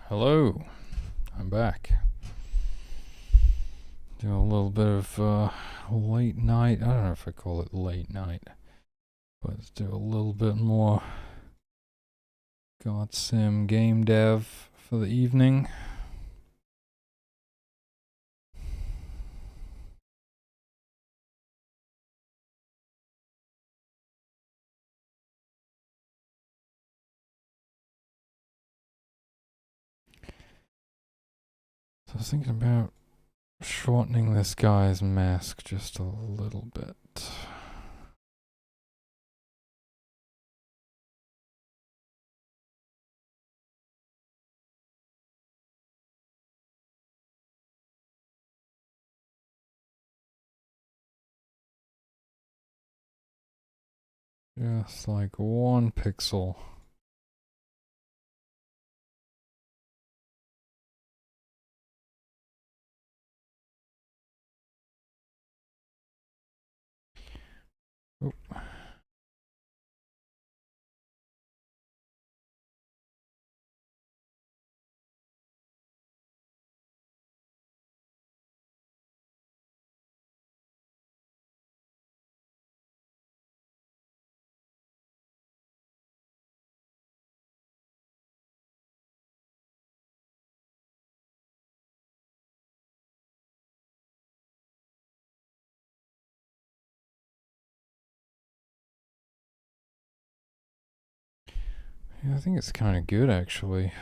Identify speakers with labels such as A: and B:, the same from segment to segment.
A: Hello, I'm back. Do a little bit of late night. I don't know if I call it late night, but let's do a little bit more GodSIM game dev for the evening. So I was thinking about shortening this guy's mask just a little bit. Just like 1 pixel. Oop. Yeah, I think it's kind of good actually.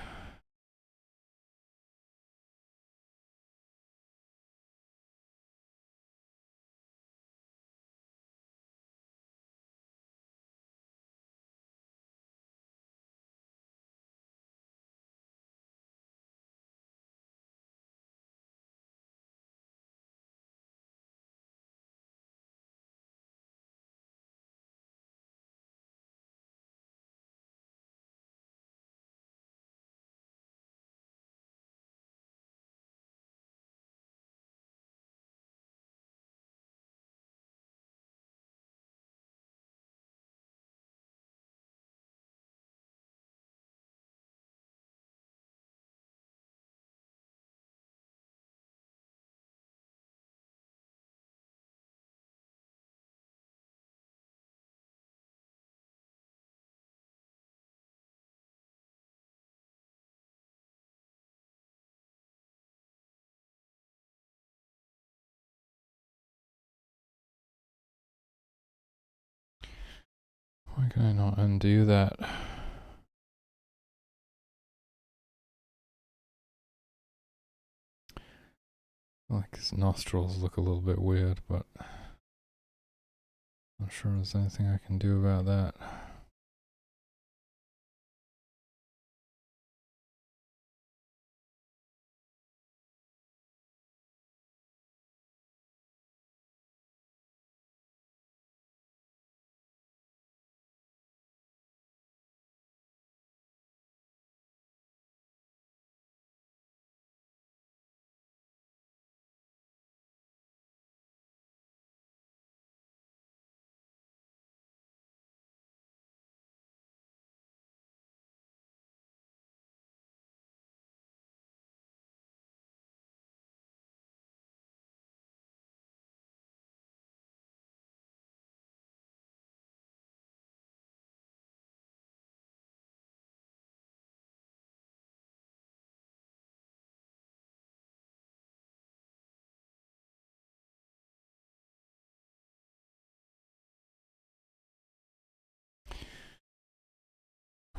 A: Why can I not undo that? Like his nostrils look a little bit weird, but not sure there's anything I can do about that.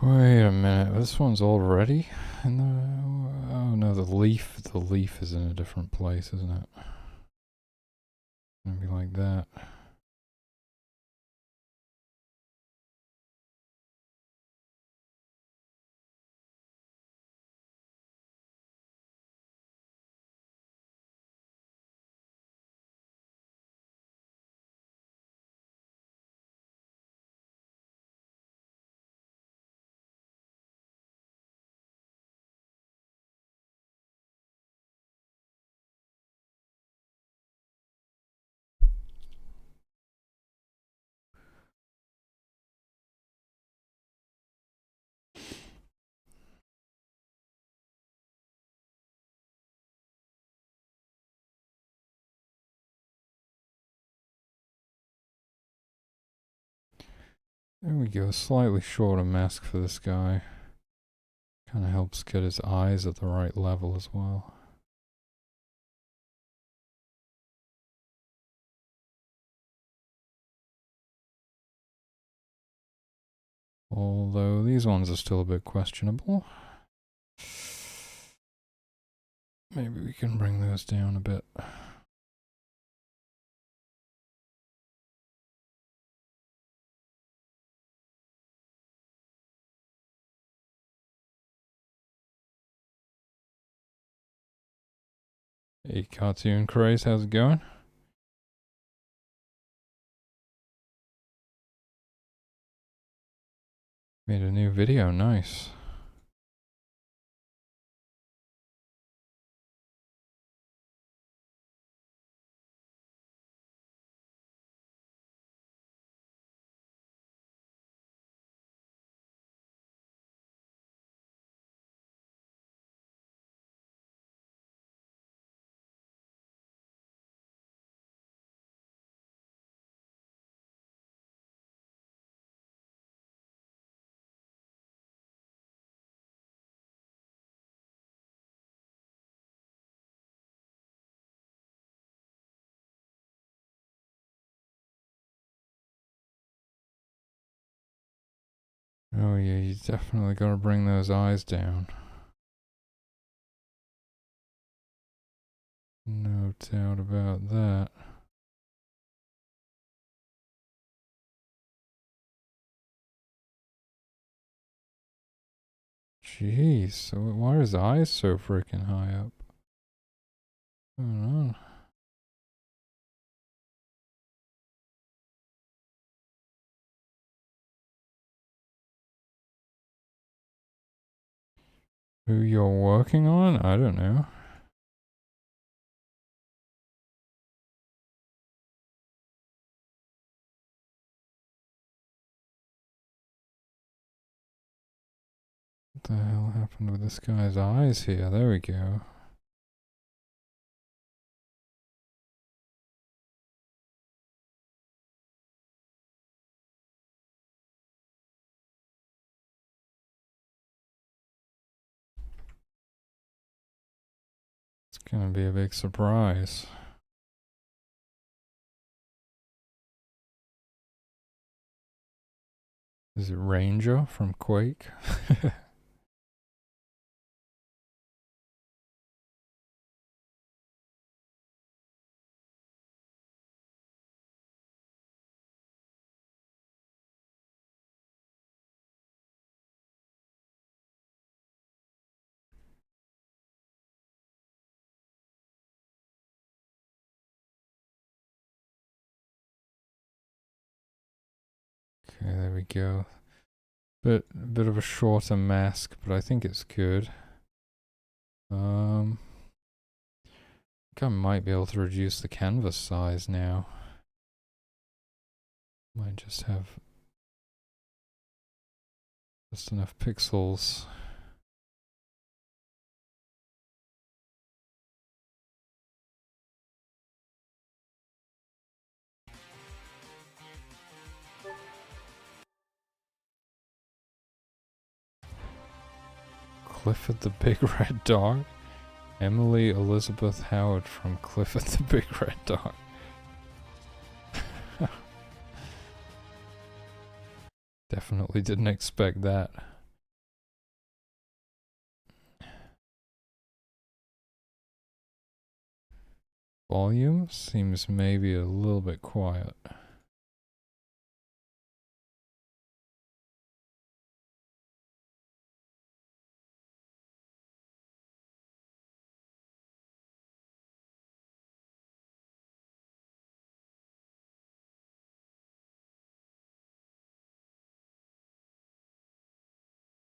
A: Wait a minute, this one's already in the... Oh no, the leaf is in a different place, isn't it? Maybe like that. There we go, slightly shorter mask for this guy. Kind of helps get his eyes at the right level as well. Although these ones are still a bit questionable. Maybe we can bring those down a bit. Hey, Cartoon Craze, how's it going? Made a new video, nice. Oh yeah, you definitely gotta bring those eyes down. No doubt about that. Jeez, so why are his eyes so freaking high up? What's going on? Who you're working on? I don't know. What the hell happened with this guy's eyes here? There we go. It's gonna be a big surprise. Is it Ranger from Quake? Okay, there we go. A bit of a shorter mask, but I think it's good. I think I might be able to reduce the canvas size now. Might just have just enough pixels. Clifford the Big Red Dog? Emily Elizabeth Howard from Clifford the Big Red Dog. Definitely didn't expect that. Volume seems maybe a little bit quiet.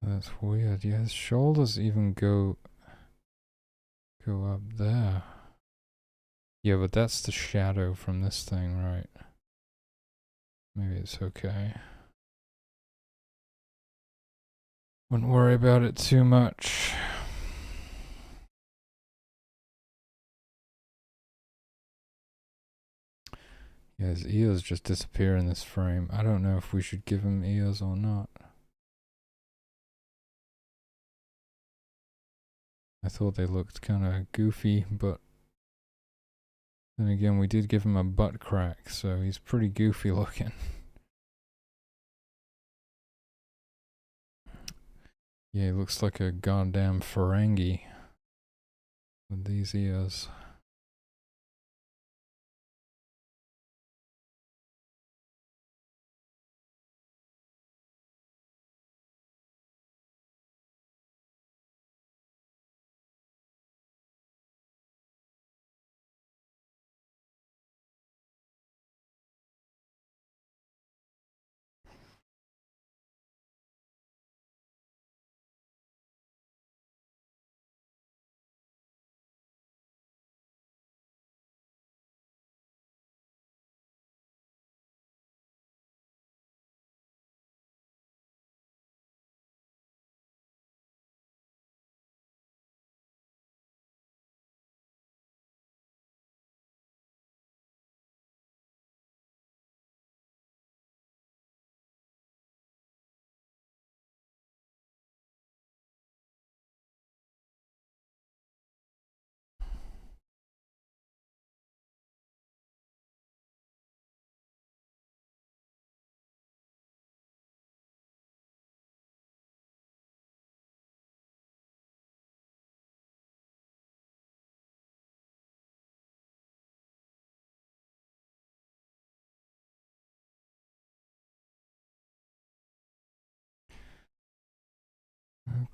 A: That's weird. Yeah, his shoulders even go up there. Yeah, but that's the shadow from this thing, right? Maybe it's okay. Wouldn't worry about it too much. Yeah, his ears just disappear in this frame. I don't know if we should give him ears or not. I thought they looked kind of goofy, but then again, we did give him a butt crack, so he's pretty goofy looking. Yeah, he looks like a goddamn Ferengi with these ears.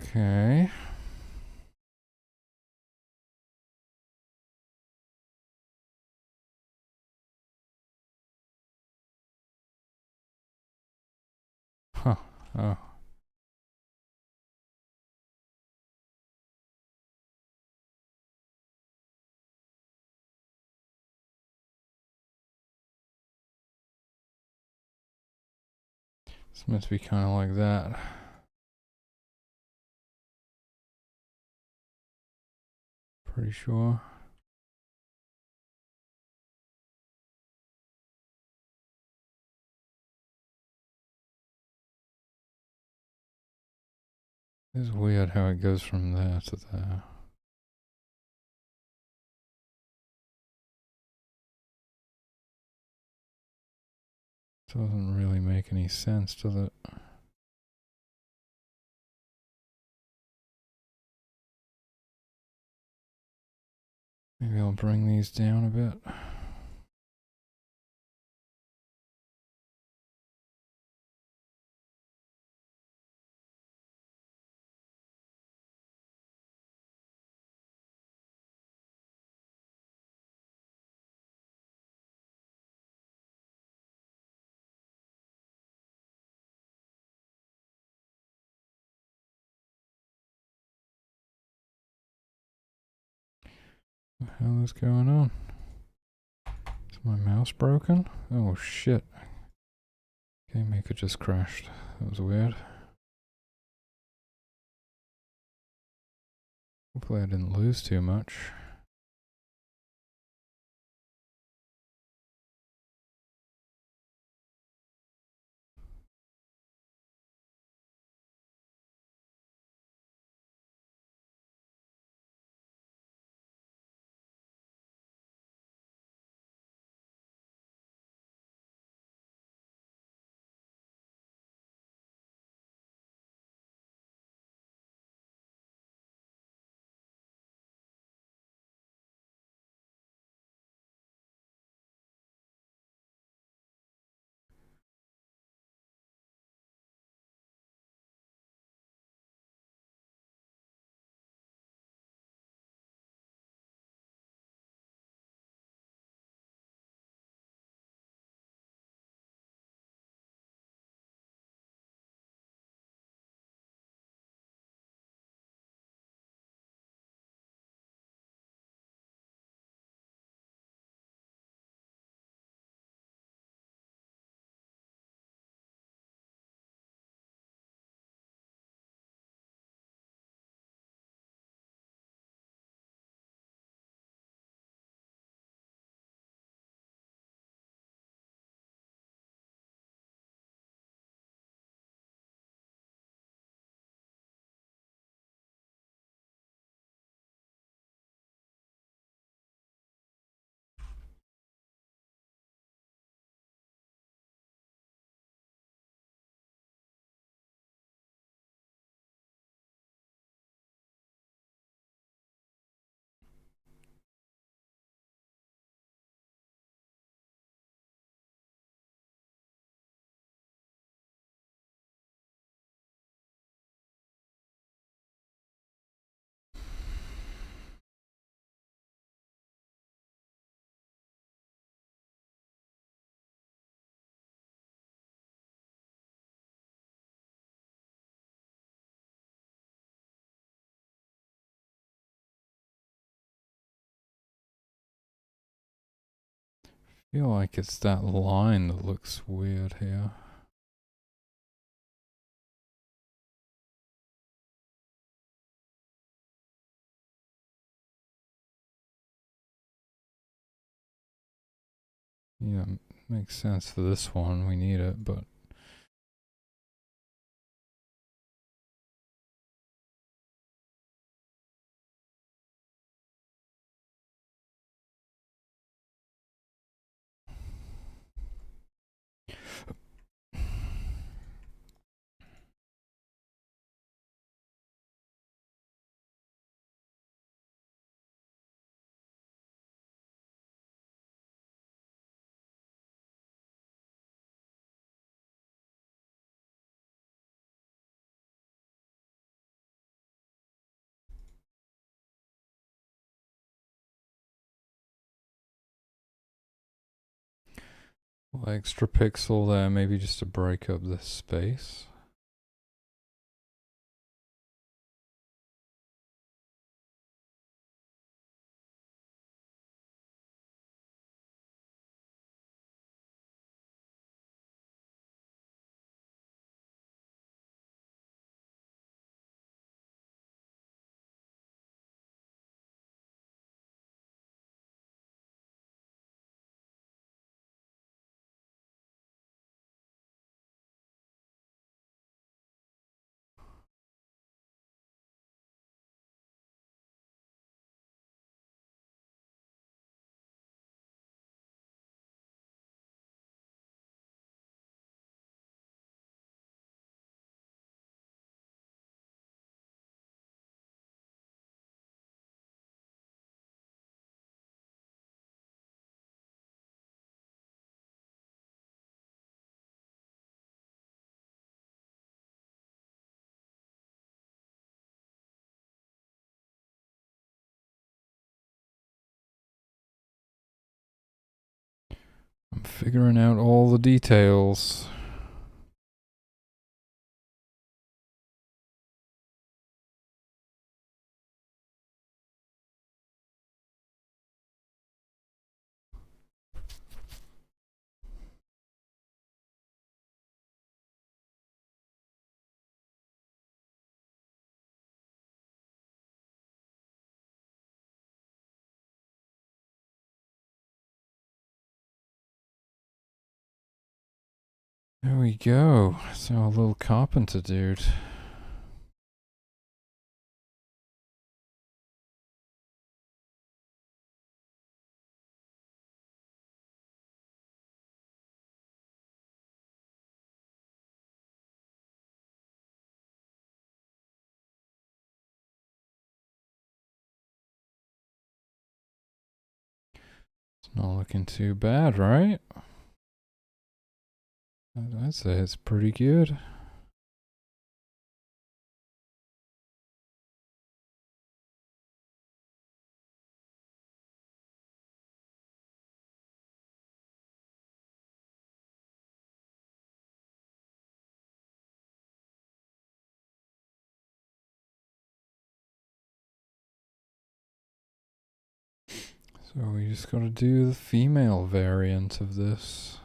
A: Okay. Huh. Oh. This must be kind of like that. Pretty sure. It's weird how it goes from there to there. Doesn't really make any sense, does it? Maybe I'll bring these down a bit. What the hell is going on? Is my mouse broken? Oh shit. GameMaker just crashed. That was weird. Hopefully I didn't lose too much. Feel like it's that line that looks weird here. Yeah, makes sense for this one. We need it, but extra pixel there, maybe just to break up this space. I'm figuring out all the details. There we go. So a little carpenter dude. It's not looking too bad, right? I'd say it's pretty good. So we just gotta do the female variant of this.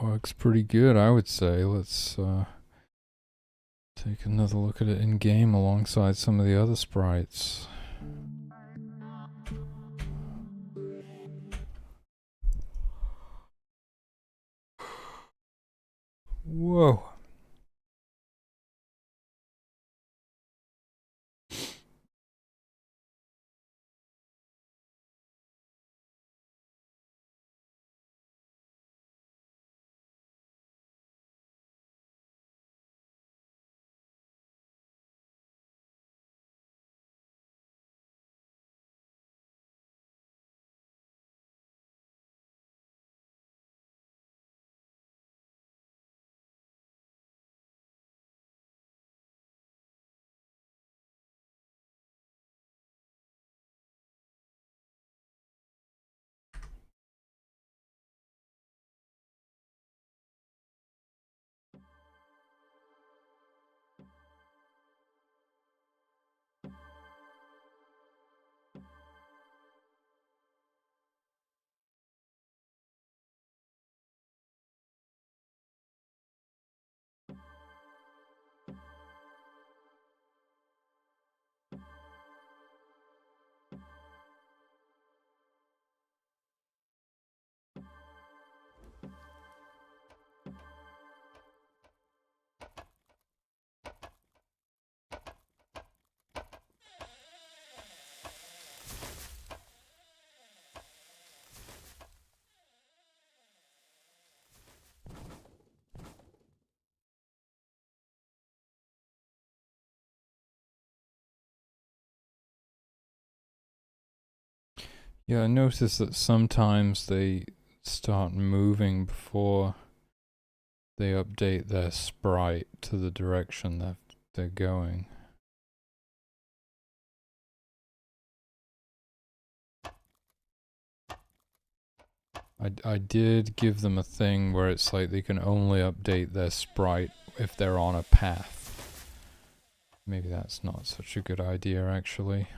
A: Works pretty good, I would say. Let's take another look at it in game alongside some of the other sprites. Whoa. Yeah, I noticed that sometimes they start moving before they update their sprite to the direction that they're going. I did give them a thing where it's like they can only update their sprite if they're on a path. Maybe that's not such a good idea, actually.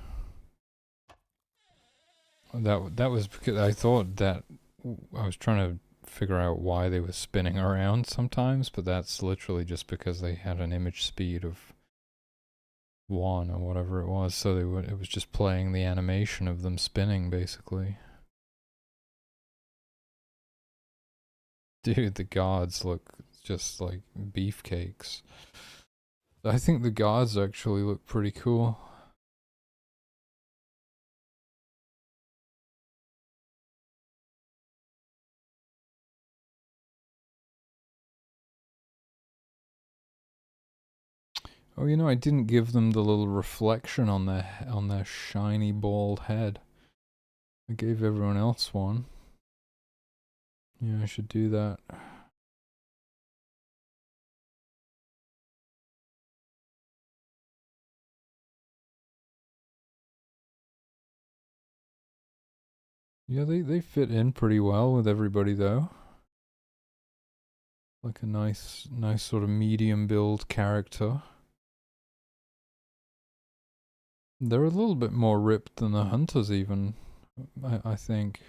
A: That was because I thought that I was trying to figure out why they were spinning around sometimes, but that's literally just because they had an image speed of 1 or whatever it was, so it was just playing the animation of them spinning, basically. Dude, the guards look just like beefcakes. I think the guards actually look pretty cool. Oh, you know, I didn't give them the little reflection on their shiny bald head. I gave everyone else one. Yeah, I should do that. Yeah, they fit in pretty well with everybody though. Like a nice sort of medium build character. They're a little bit more ripped than the hunters even, I think.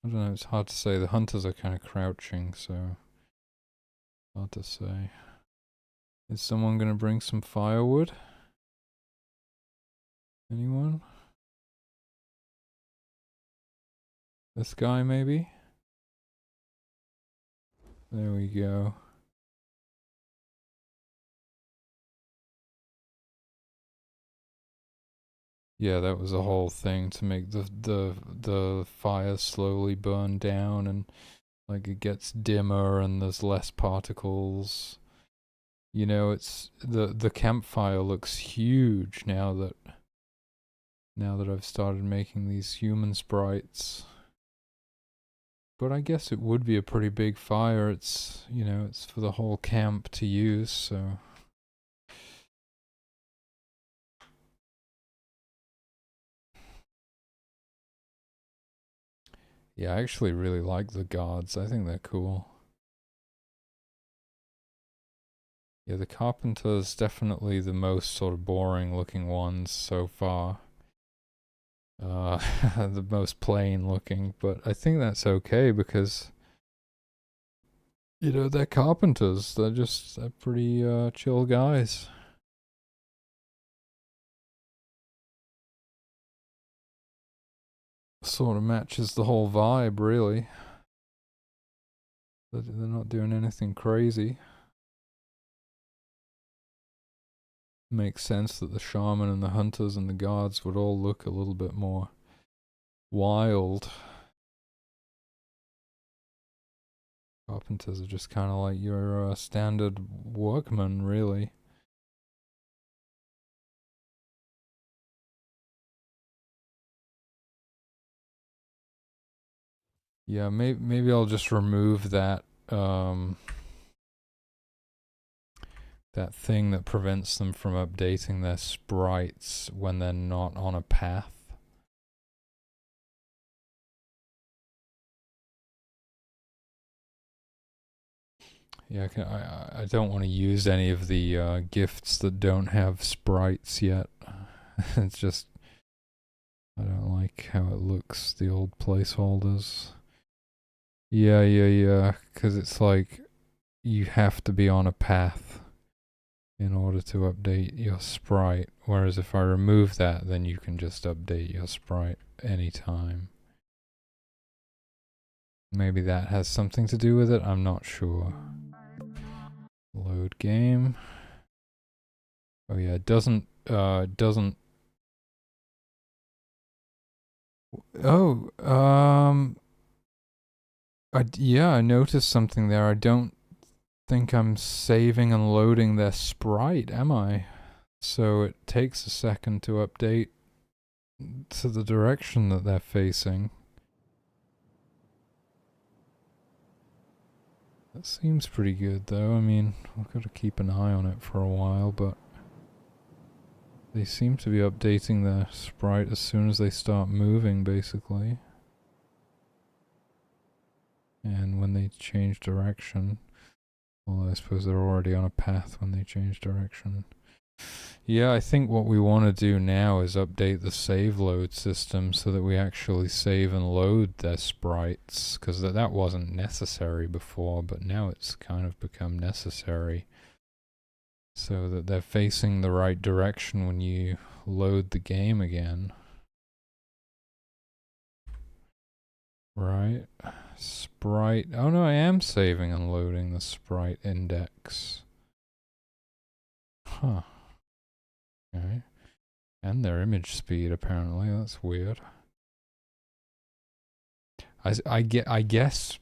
A: I don't know, it's hard to say. The hunters are kind of crouching, so hard to say. Is someone gonna bring some firewood? Anyone? This guy maybe? There we go. Yeah, that was a whole thing to make the fire slowly burn down, and like it gets dimmer and there's less particles. You know, it's the campfire looks huge now that I've started making these human sprites. But I guess it would be a pretty big fire. It's, you know, it's for the whole camp to use, so. Yeah, I actually really like the guards. I think they're cool. Yeah, the carpenter's definitely the most sort of boring looking ones so far. The most plain looking, but I think that's okay because, you know, they're carpenters. They're pretty chill guys. Sort of matches the whole vibe, really. They're not doing anything crazy. Makes sense that the shaman and the hunters and the guards would all look a little bit more wild. Carpenters are just kind of like your standard workman, really. Yeah, maybe I'll just remove that that thing that prevents them from updating their sprites when they're not on a path. Yeah, I don't want to use any of the gifts that don't have sprites yet. It's just, I don't like how it looks, the old placeholders. Yeah, because it's like you have to be on a path in order to update your sprite, whereas if I remove that, then you can just update your sprite anytime. Maybe that has something to do with it, I'm not sure. Load game. Oh yeah, it doesn't, oh, yeah, I noticed something there. I don't think I'm saving and loading their sprite, am I? So it takes a second to update to the direction that they're facing. That seems pretty good though. I mean, we've got to keep an eye on it for a while, but they seem to be updating the sprite as soon as they start moving, basically. And when they change direction, well, I suppose they're already on a path when they change direction. Yeah, I think what we want to do now is update the save load system so that we actually save and load their sprites, because that wasn't necessary before, but now it's kind of become necessary, so that they're facing the right direction when you load the game again. Right? Sprite. Oh no, I am saving and loading the sprite index. Huh. Okay. And their image speed, apparently. That's weird. I guess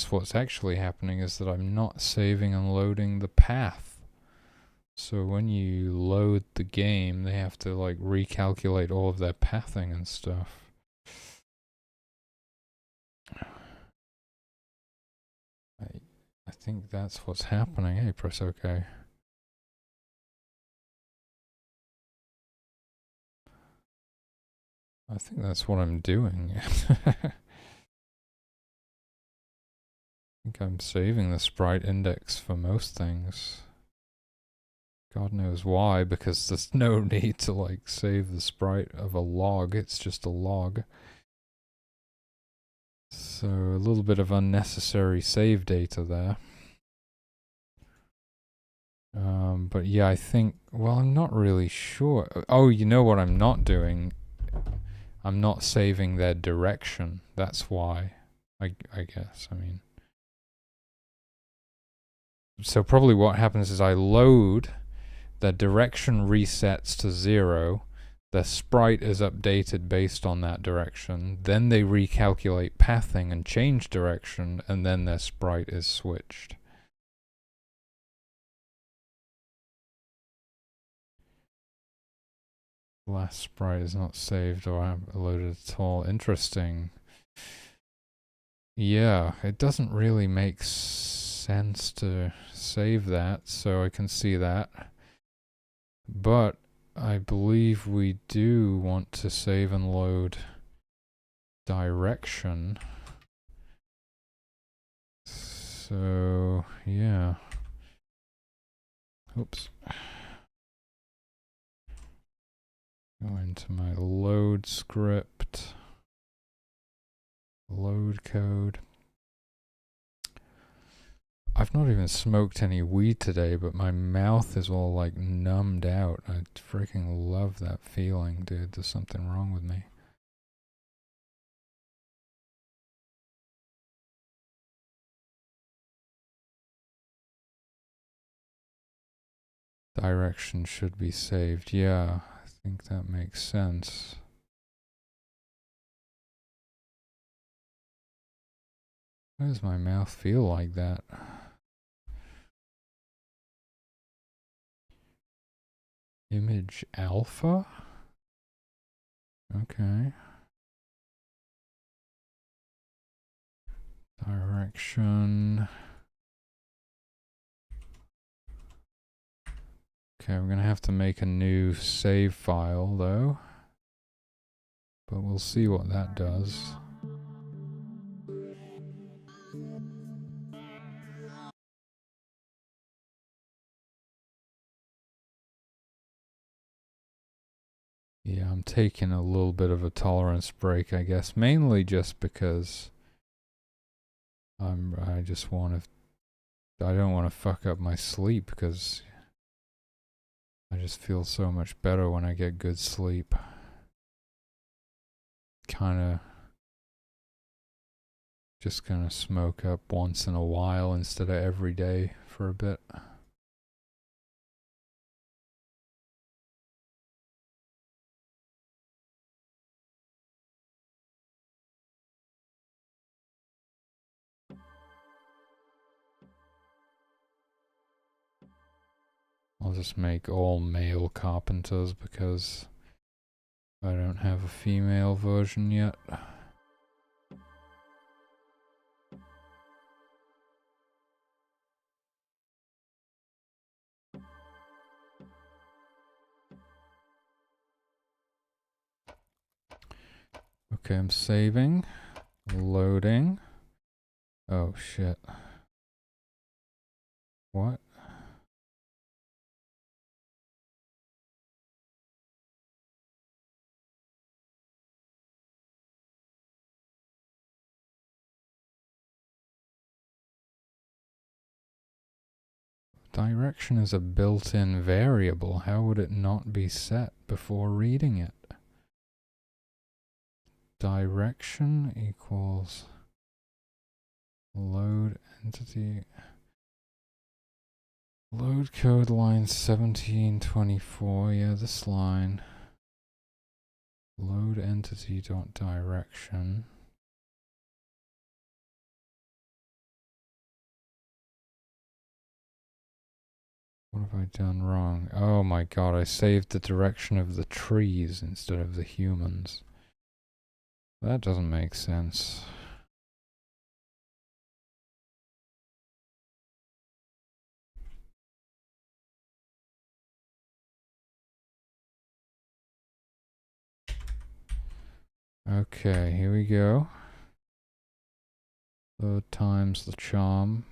A: what's actually happening is that I'm not saving and loading the path. So when you load the game, they have to like recalculate all of their pathing and stuff. I think that's what's happening. Hey, press OK. I think that's what I'm doing. I think I'm saving the sprite index for most things. God knows why, because there's no need to like save the sprite of a log. It's just a log. So a little bit of unnecessary save data there. But yeah, I think, well, I'm not really sure. Oh, you know what I'm not doing? I'm not saving their direction. That's why, I guess. I mean, so probably what happens is I load, the direction resets to 0, the sprite is updated based on that direction, then they recalculate pathing and change direction, and then their sprite is switched. Last sprite is not saved or loaded at all. Interesting. Yeah, it doesn't really make sense to save that, so I can see that. But I believe we do want to save and load direction. So, yeah. Oops. Go into my load script. Load code. I've not even smoked any weed today, but my mouth is all like numbed out. I freaking love that feeling, dude. There's something wrong with me. Direction should be saved. Yeah, I think that makes sense. Why does my mouth feel like that? Image alpha? Okay. Direction. Okay, we're gonna have to make a new save file though. But we'll see what that does. Yeah, I'm taking a little bit of a tolerance break, I guess, mainly just because I just want to, I don't want to fuck up my sleep, because I just feel so much better when I get good sleep. Kinda just gonna smoke up once in a while instead of every day for a bit. I'll just make all male carpenters because I don't have a female version yet. Okay, I'm saving. Loading. Oh shit. What? Direction is a built-in variable. How would it not be set before reading it? Direction equals load entity. Load code line 1724. Yeah, this line. Load entity dot direction. What have I done wrong? Oh my god, I saved the direction of the trees instead of the humans. That doesn't make sense. Okay, here we go. Load times the charm.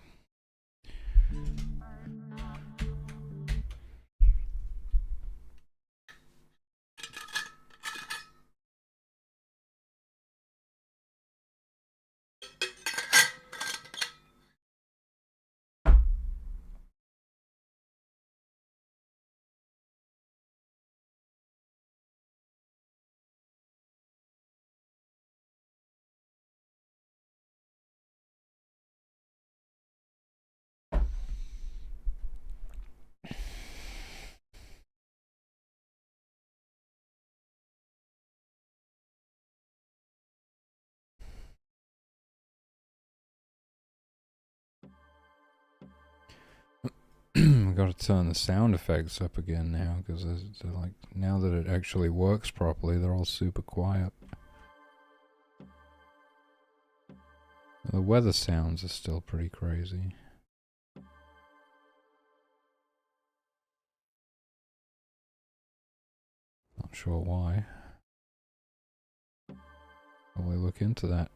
A: I've got to turn the sound effects up again now, because they're like, now that it actually works properly, they're all super quiet. The weather sounds are still pretty crazy. Not sure why. Probably look into that.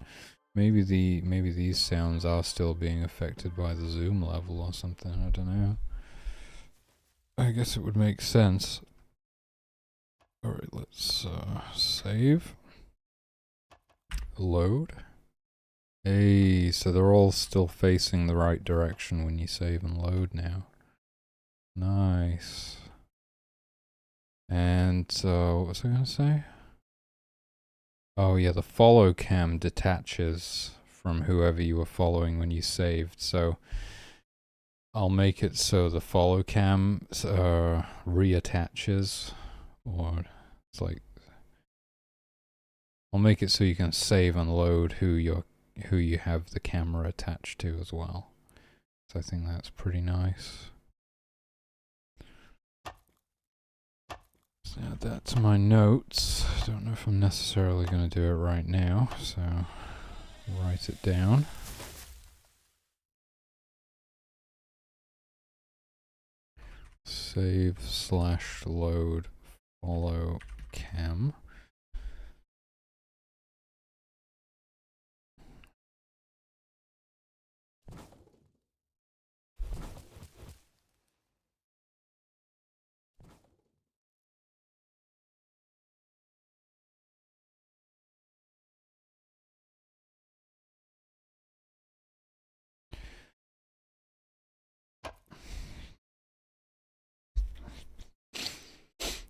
A: Maybe these sounds are still being affected by the zoom level or something, I don't know. I guess it would make sense. Alright, let's save. Load. Hey, so they're all still facing the right direction when you save and load now. Nice. And what was I gonna say? Oh yeah, the follow cam detaches from whoever you were following when you saved, so I'll make it so the follow cam reattaches, or it's like, I'll make it so you can save and load who you have the camera attached to as well. So I think that's pretty nice. So add that to my notes. Don't know if I'm necessarily going to do it right now, so write it down. Save / load follow cam.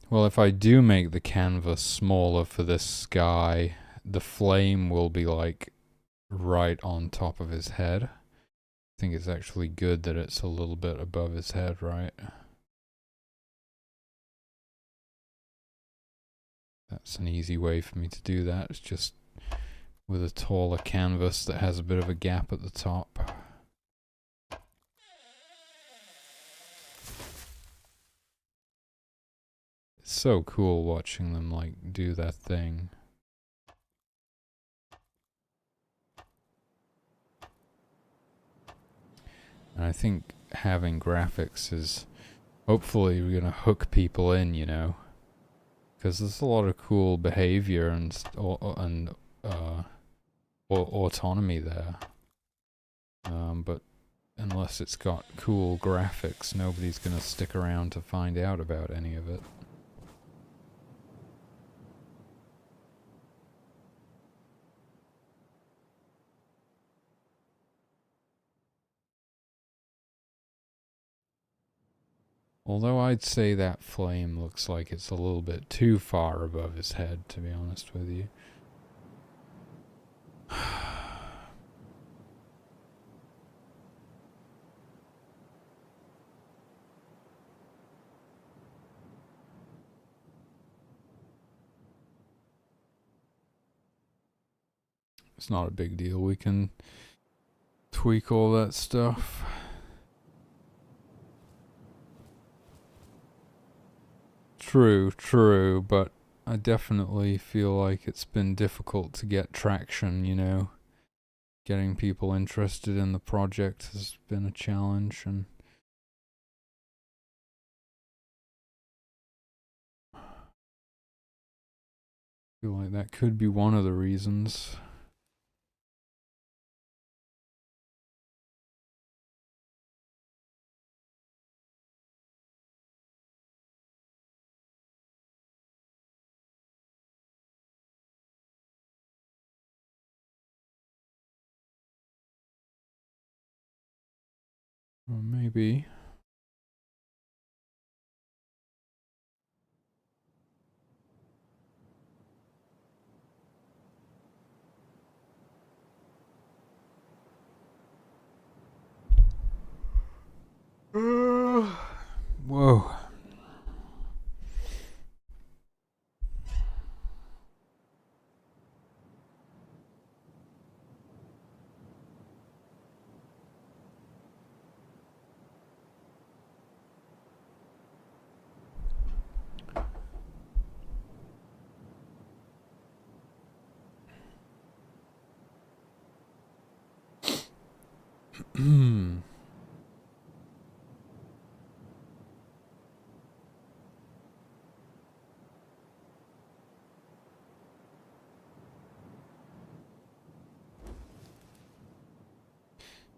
A: Well, if I do make the canvas smaller for this sky, the flame will be like right on top of his head. I think it's actually good that it's a little bit above his head, right? That's an easy way for me to do that. It's just with a taller canvas that has a bit of a gap at the top. It's so cool watching them like do that thing. And I think having graphics is hopefully we're gonna hook people in, you know, because there's a lot of cool behavior and autonomy there. But unless it's got cool graphics, nobody's gonna stick around to find out about any of it. Although I'd say that flame looks like it's a little bit too far above his head, to be honest with you. It's not a big deal. We can tweak all that stuff. True, but I definitely feel like it's been difficult to get traction, you know. Getting people interested in the project has been a challenge, and I feel like that could be one of the reasons. Or maybe. Whoa.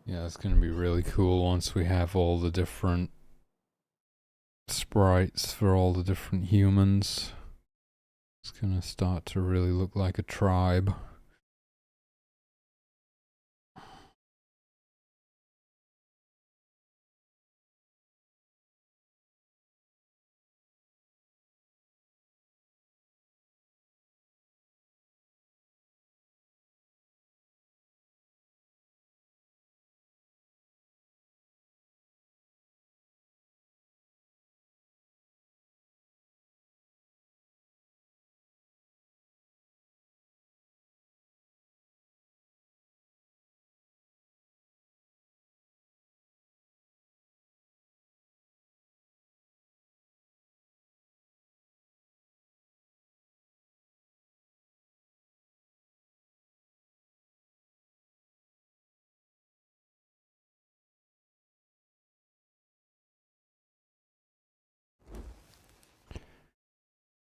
A: Yeah, it's going to be really cool once we have all the different sprites for all the different humans. It's going to start to really look like a tribe.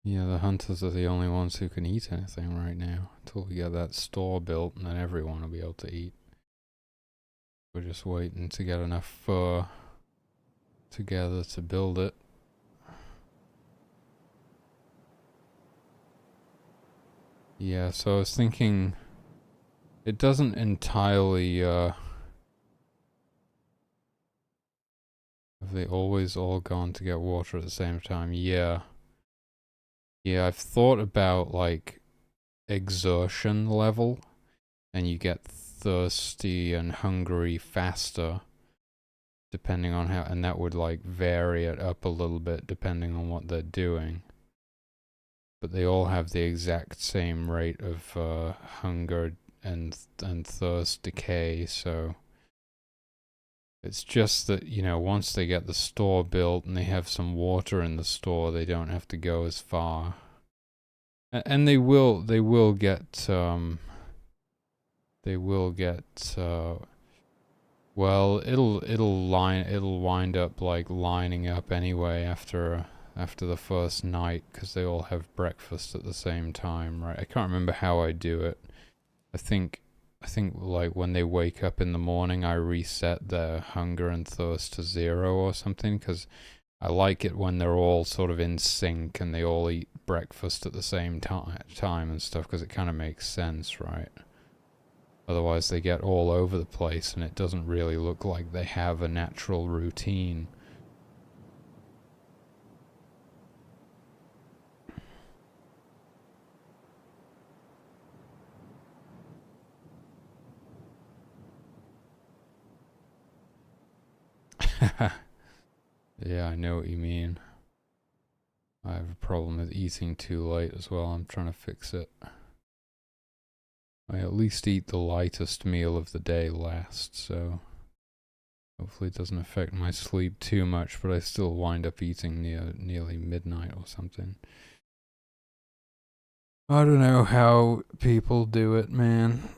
A: Yeah, the hunters are the only ones who can eat anything right now. Until we get that store built, and then everyone will be able to eat. We're just waiting to get enough fur together to build it. Yeah, so I was thinking it doesn't entirely have they always all gone to get water at the same time? Yeah. Yeah, I've thought about like exertion level, and you get thirsty and hungry faster depending on how, and that would like vary it up a little bit depending on what they're doing. But they all have the exact same rate of hunger and thirst decay, so it's just that, you know, once they get the store built and they have some water in the store, they don't have to go as far. And they will get well, it'll wind up like lining up anyway after the first night, because they all have breakfast at the same time, right? I can't remember how I do it. I think like when they wake up in the morning, I reset their hunger and thirst to 0 or something, because I like it when they're all sort of in sync and they all eat breakfast at the same time and stuff, because it kind of makes sense, right? Otherwise they get all over the place and it doesn't really look like they have a natural routine. Yeah, I know what you mean. I have a problem with eating too late as well. I'm trying to fix it. I at least eat the lightest meal of the day last, so hopefully it doesn't affect my sleep too much, but I still wind up eating nearly midnight or something. I don't know how people do it, man.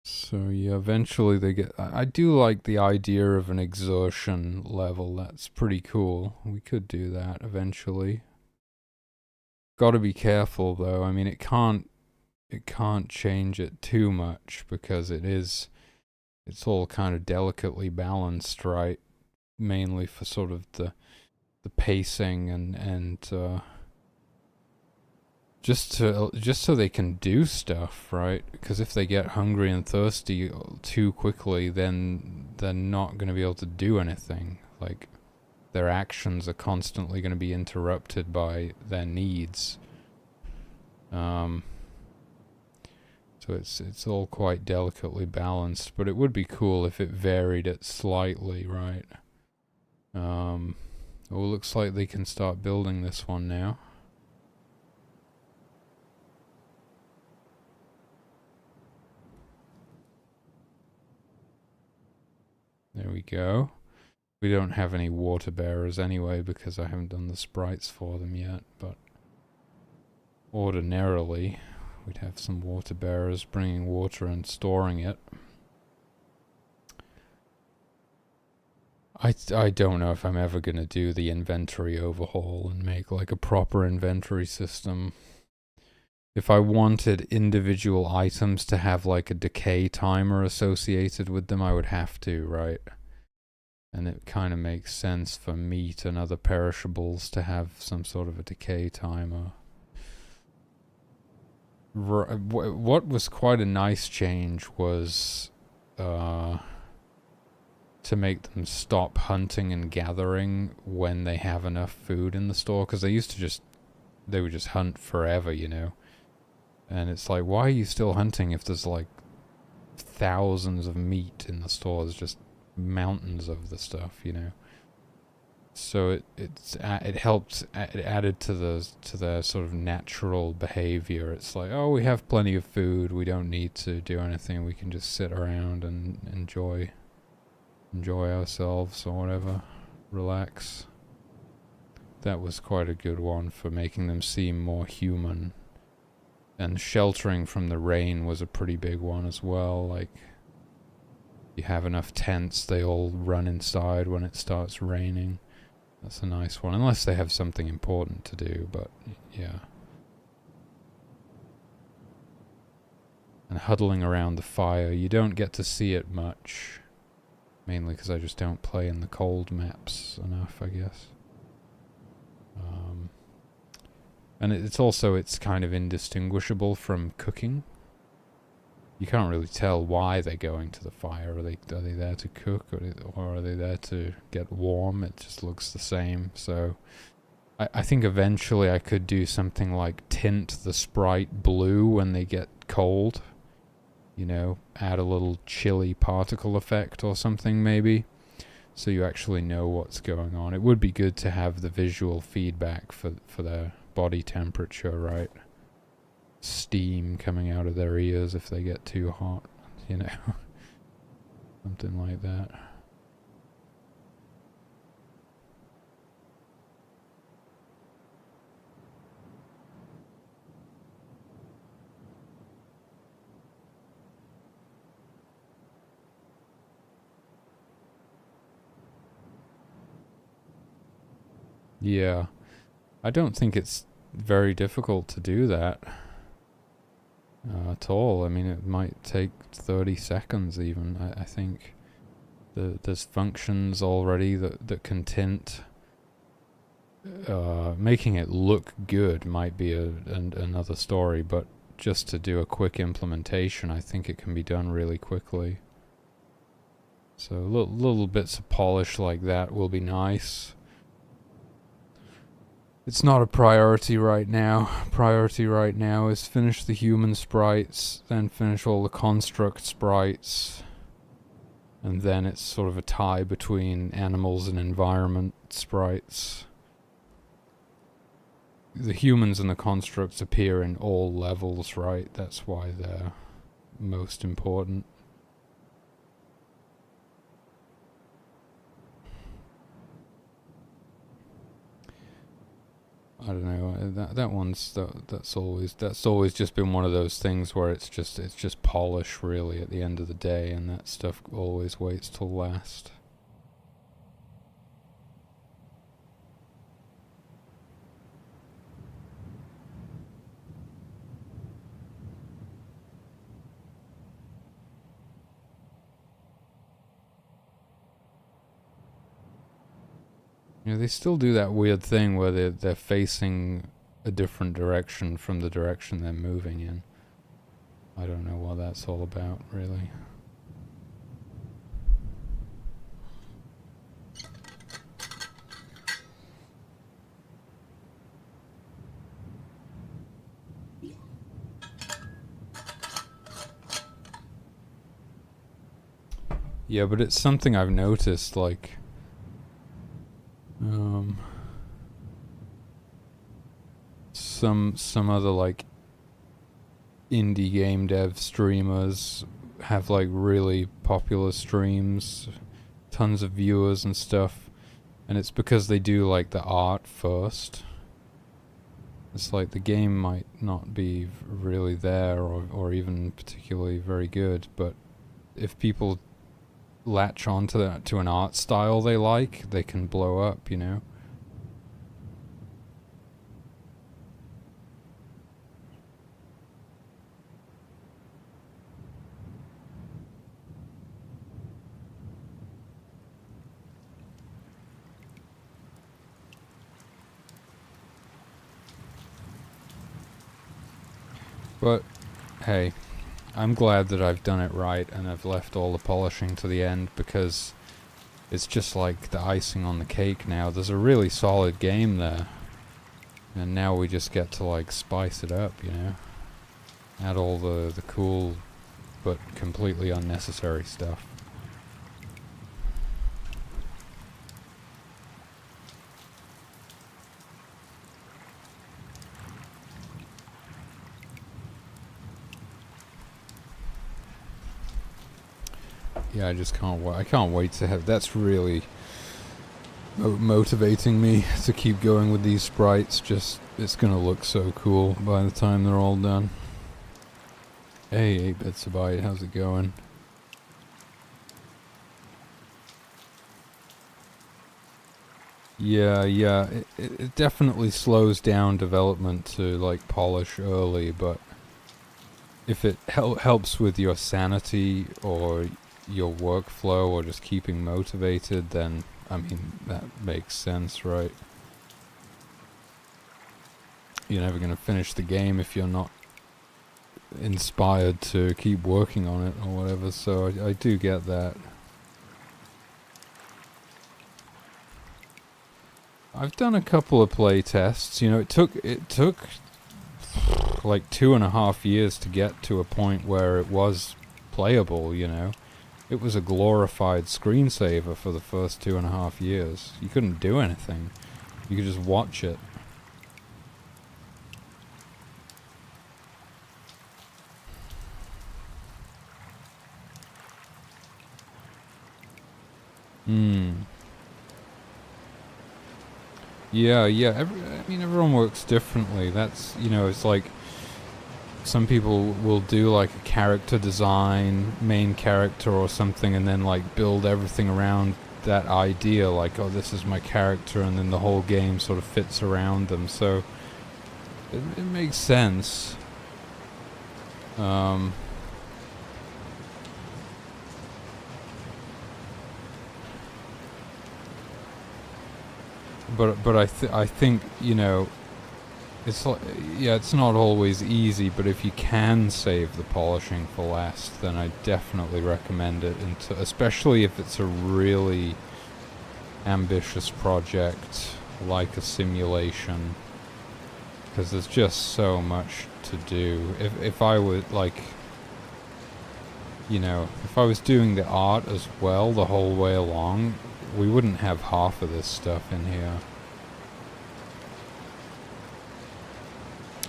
A: So yeah, eventually they get... I do like the idea of an exertion level. That's pretty cool. We could do that eventually. Gotta be careful though. I mean, it can't change it too much, because it's all kind of delicately balanced, right? Mainly for sort of the pacing and just so they can do stuff, right? Because if they get hungry and thirsty too quickly, then they're not going to be able to do anything. Like, their actions are constantly going to be interrupted by their needs. So it's all quite delicately balanced, but it would be cool if it varied it slightly, right? Oh, looks like they can start building this one now. There we go. We don't have any water bearers anyway, because I haven't done the sprites for them yet, but ordinarily we'd have some water bearers bringing water and storing it. I don't know if I'm ever going to do the inventory overhaul and make like a proper inventory system. If I wanted individual items to have like a decay timer associated with them, I would have to, right? And it kind of makes sense for meat and other perishables to have some sort of a decay timer. What was quite a nice change was to make them stop hunting and gathering when they have enough food in the store, because they would just hunt forever, you know. And it's like, why are you still hunting if there's like thousands of meat in the store? There's just mountains of the stuff, you know. So it added to their sort of natural behavior. It's like, oh, we have plenty of food, we don't need to do anything, we can just sit around and enjoy ourselves or whatever, relax. That was quite a good one for making them seem more human. And sheltering from the rain was a pretty big one as well. Like, you have enough tents, they all run inside when it starts raining. That's a nice one, unless they have something important to do, but yeah. And huddling around the fire, you don't get to see it much. Mainly because I just don't play in the cold maps enough, I guess. And it's kind of indistinguishable from cooking. You can't really tell why they're going to the fire. Are they there to cook, or are they there to get warm? It just looks the same. So I think eventually I could do something like tint the sprite blue when they get cold. You know, add a little chilly particle effect or something maybe, so you actually know what's going on. It would be good to have the visual feedback for their body temperature, right? Steam coming out of their ears if they get too hot, you know. Something like that. Yeah. I don't think it's very difficult to do that at all. I mean, it might take 30 seconds even. I think there's functions already that can tint. Making it look good might be another story, but just to do a quick implementation, I think it can be done really quickly. So little bits of polish like that will be nice. It's not a priority right now. Priority right now is finish the human sprites, then finish all the construct sprites, and then it's sort of a tie between animals and environment sprites. The humans and the constructs appear in all levels, right? That's why they're most important. I don't know. That one's that's always just been one of those things where it's just polish really at the end of the day, and that stuff always waits till last. You know, they still do that weird thing where they're facing a different direction from the direction they're moving in. I don't know what that's all about, really. Yeah, but it's something I've noticed, like, some other like indie game dev streamers have like really popular streams, tons of viewers and stuff, and it's because they do like the art first. It's like the game might not be really there or even particularly very good, but if people latch onto that, to an art style they like, they can blow up, you know? But hey, I'm glad that I've done it right and I've left all the polishing to the end, because it's just like the icing on the cake now. There's a really solid game there, and now we just get to like spice it up, you know? Add all the cool but completely unnecessary stuff. Yeah, I just can't wait. I can't wait to have. That's really motivating me to keep going with these sprites. Just, it's gonna look so cool by the time they're all done. Hey, 8 bits a byte, how's it going? Yeah, it definitely slows down development to like polish early, but if it helps with your sanity or your workflow or just keeping motivated, then I mean that makes sense, right? You're never going to finish the game if you're not inspired to keep working on it or whatever, so I do get that. I've done a couple of play tests. You know, it took like 2.5 years to get to a point where it was playable, you know. It was a glorified screensaver for the first 2.5 years. You couldn't do anything. You could just watch it. Yeah, I mean, everyone works differently. That's, you know, it's like some people will do like a character design, main character or something, and then like build everything around that idea, like, oh, this is my character, and then the whole game sort of fits around them, so it makes sense. But I think, you know, it's like, yeah, it's not always easy, but if you can save the polishing for last, then I definitely recommend it, especially if it's a really ambitious project like a simulation, because there's just so much to do. If I would, like, you know, if I was doing the art as well the whole way along, we wouldn't have half of this stuff in here.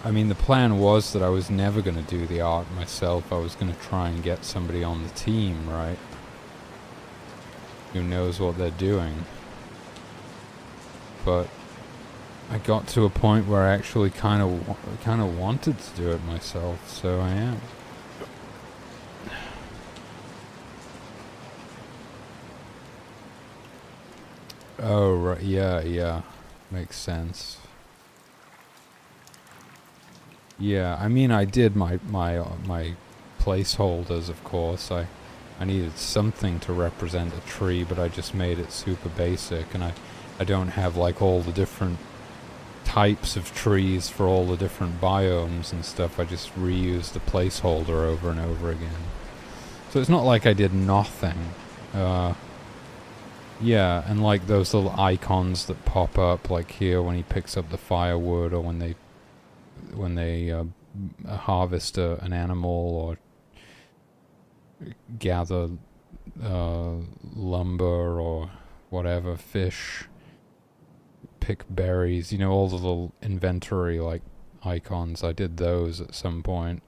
A: I mean, the plan was that I was never going to do the art myself. I was going to try and get somebody on the team, right? Who knows what they're doing. But I got to a point where I actually kind of wanted to do it myself, so I am. Oh, right, yeah, makes sense. Yeah, I mean, I did my placeholders, of course. I needed something to represent a tree, but I just made it super basic, and I don't have like all the different types of trees for all the different biomes and stuff. I just reused the placeholder over and over again. So it's not like I did nothing. Yeah, and like those little icons that pop up, like here when he picks up the firewood, or when they harvest an animal, or gather lumber or whatever, fish, pick berries, you know, all the little inventory like icons. I did those at some point.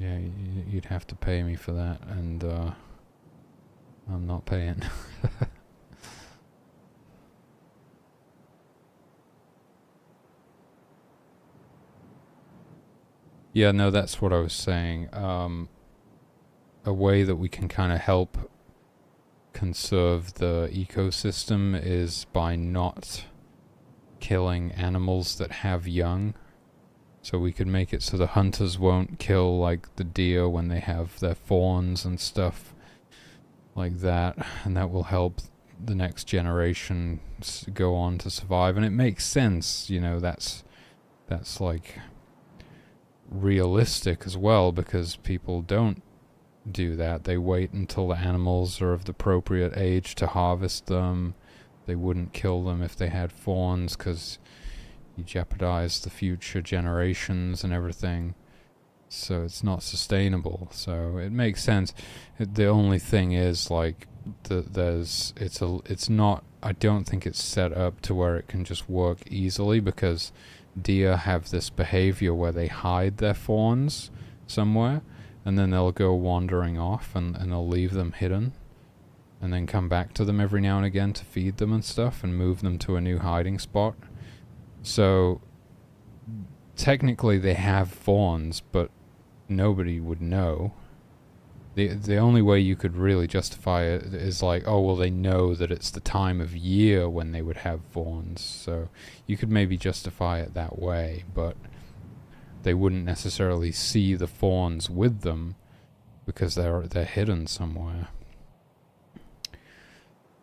A: Yeah, you'd have to pay me for that, and I'm not paying. Yeah, no, that's what I was saying. A way that we can kind of help conserve the ecosystem is by not killing animals that have young. So we could make it so the hunters won't kill like the deer when they have their fawns and stuff like that, and that will help the next generation go on to survive. And it makes sense, you know, that's like realistic as well, because people don't do that. They wait until the animals are of the appropriate age to harvest them. They wouldn't kill them if they had fawns, because you jeopardize the future generations and everything. So it's not sustainable. So it makes sense. The only thing is, like, it's not, I don't think it's set up to where it can just work easily, because deer have this behavior where they hide their fawns somewhere, and then they'll go wandering off, and they'll leave them hidden, and then come back to them every now and again to feed them and stuff, and move them to a new hiding spot. So technically they have fawns, but nobody would know. The only way you could really justify it is like, oh, well, they know that it's the time of year when they would have fawns, so you could maybe justify it that way, but they wouldn't necessarily see the fawns with them because they're hidden somewhere.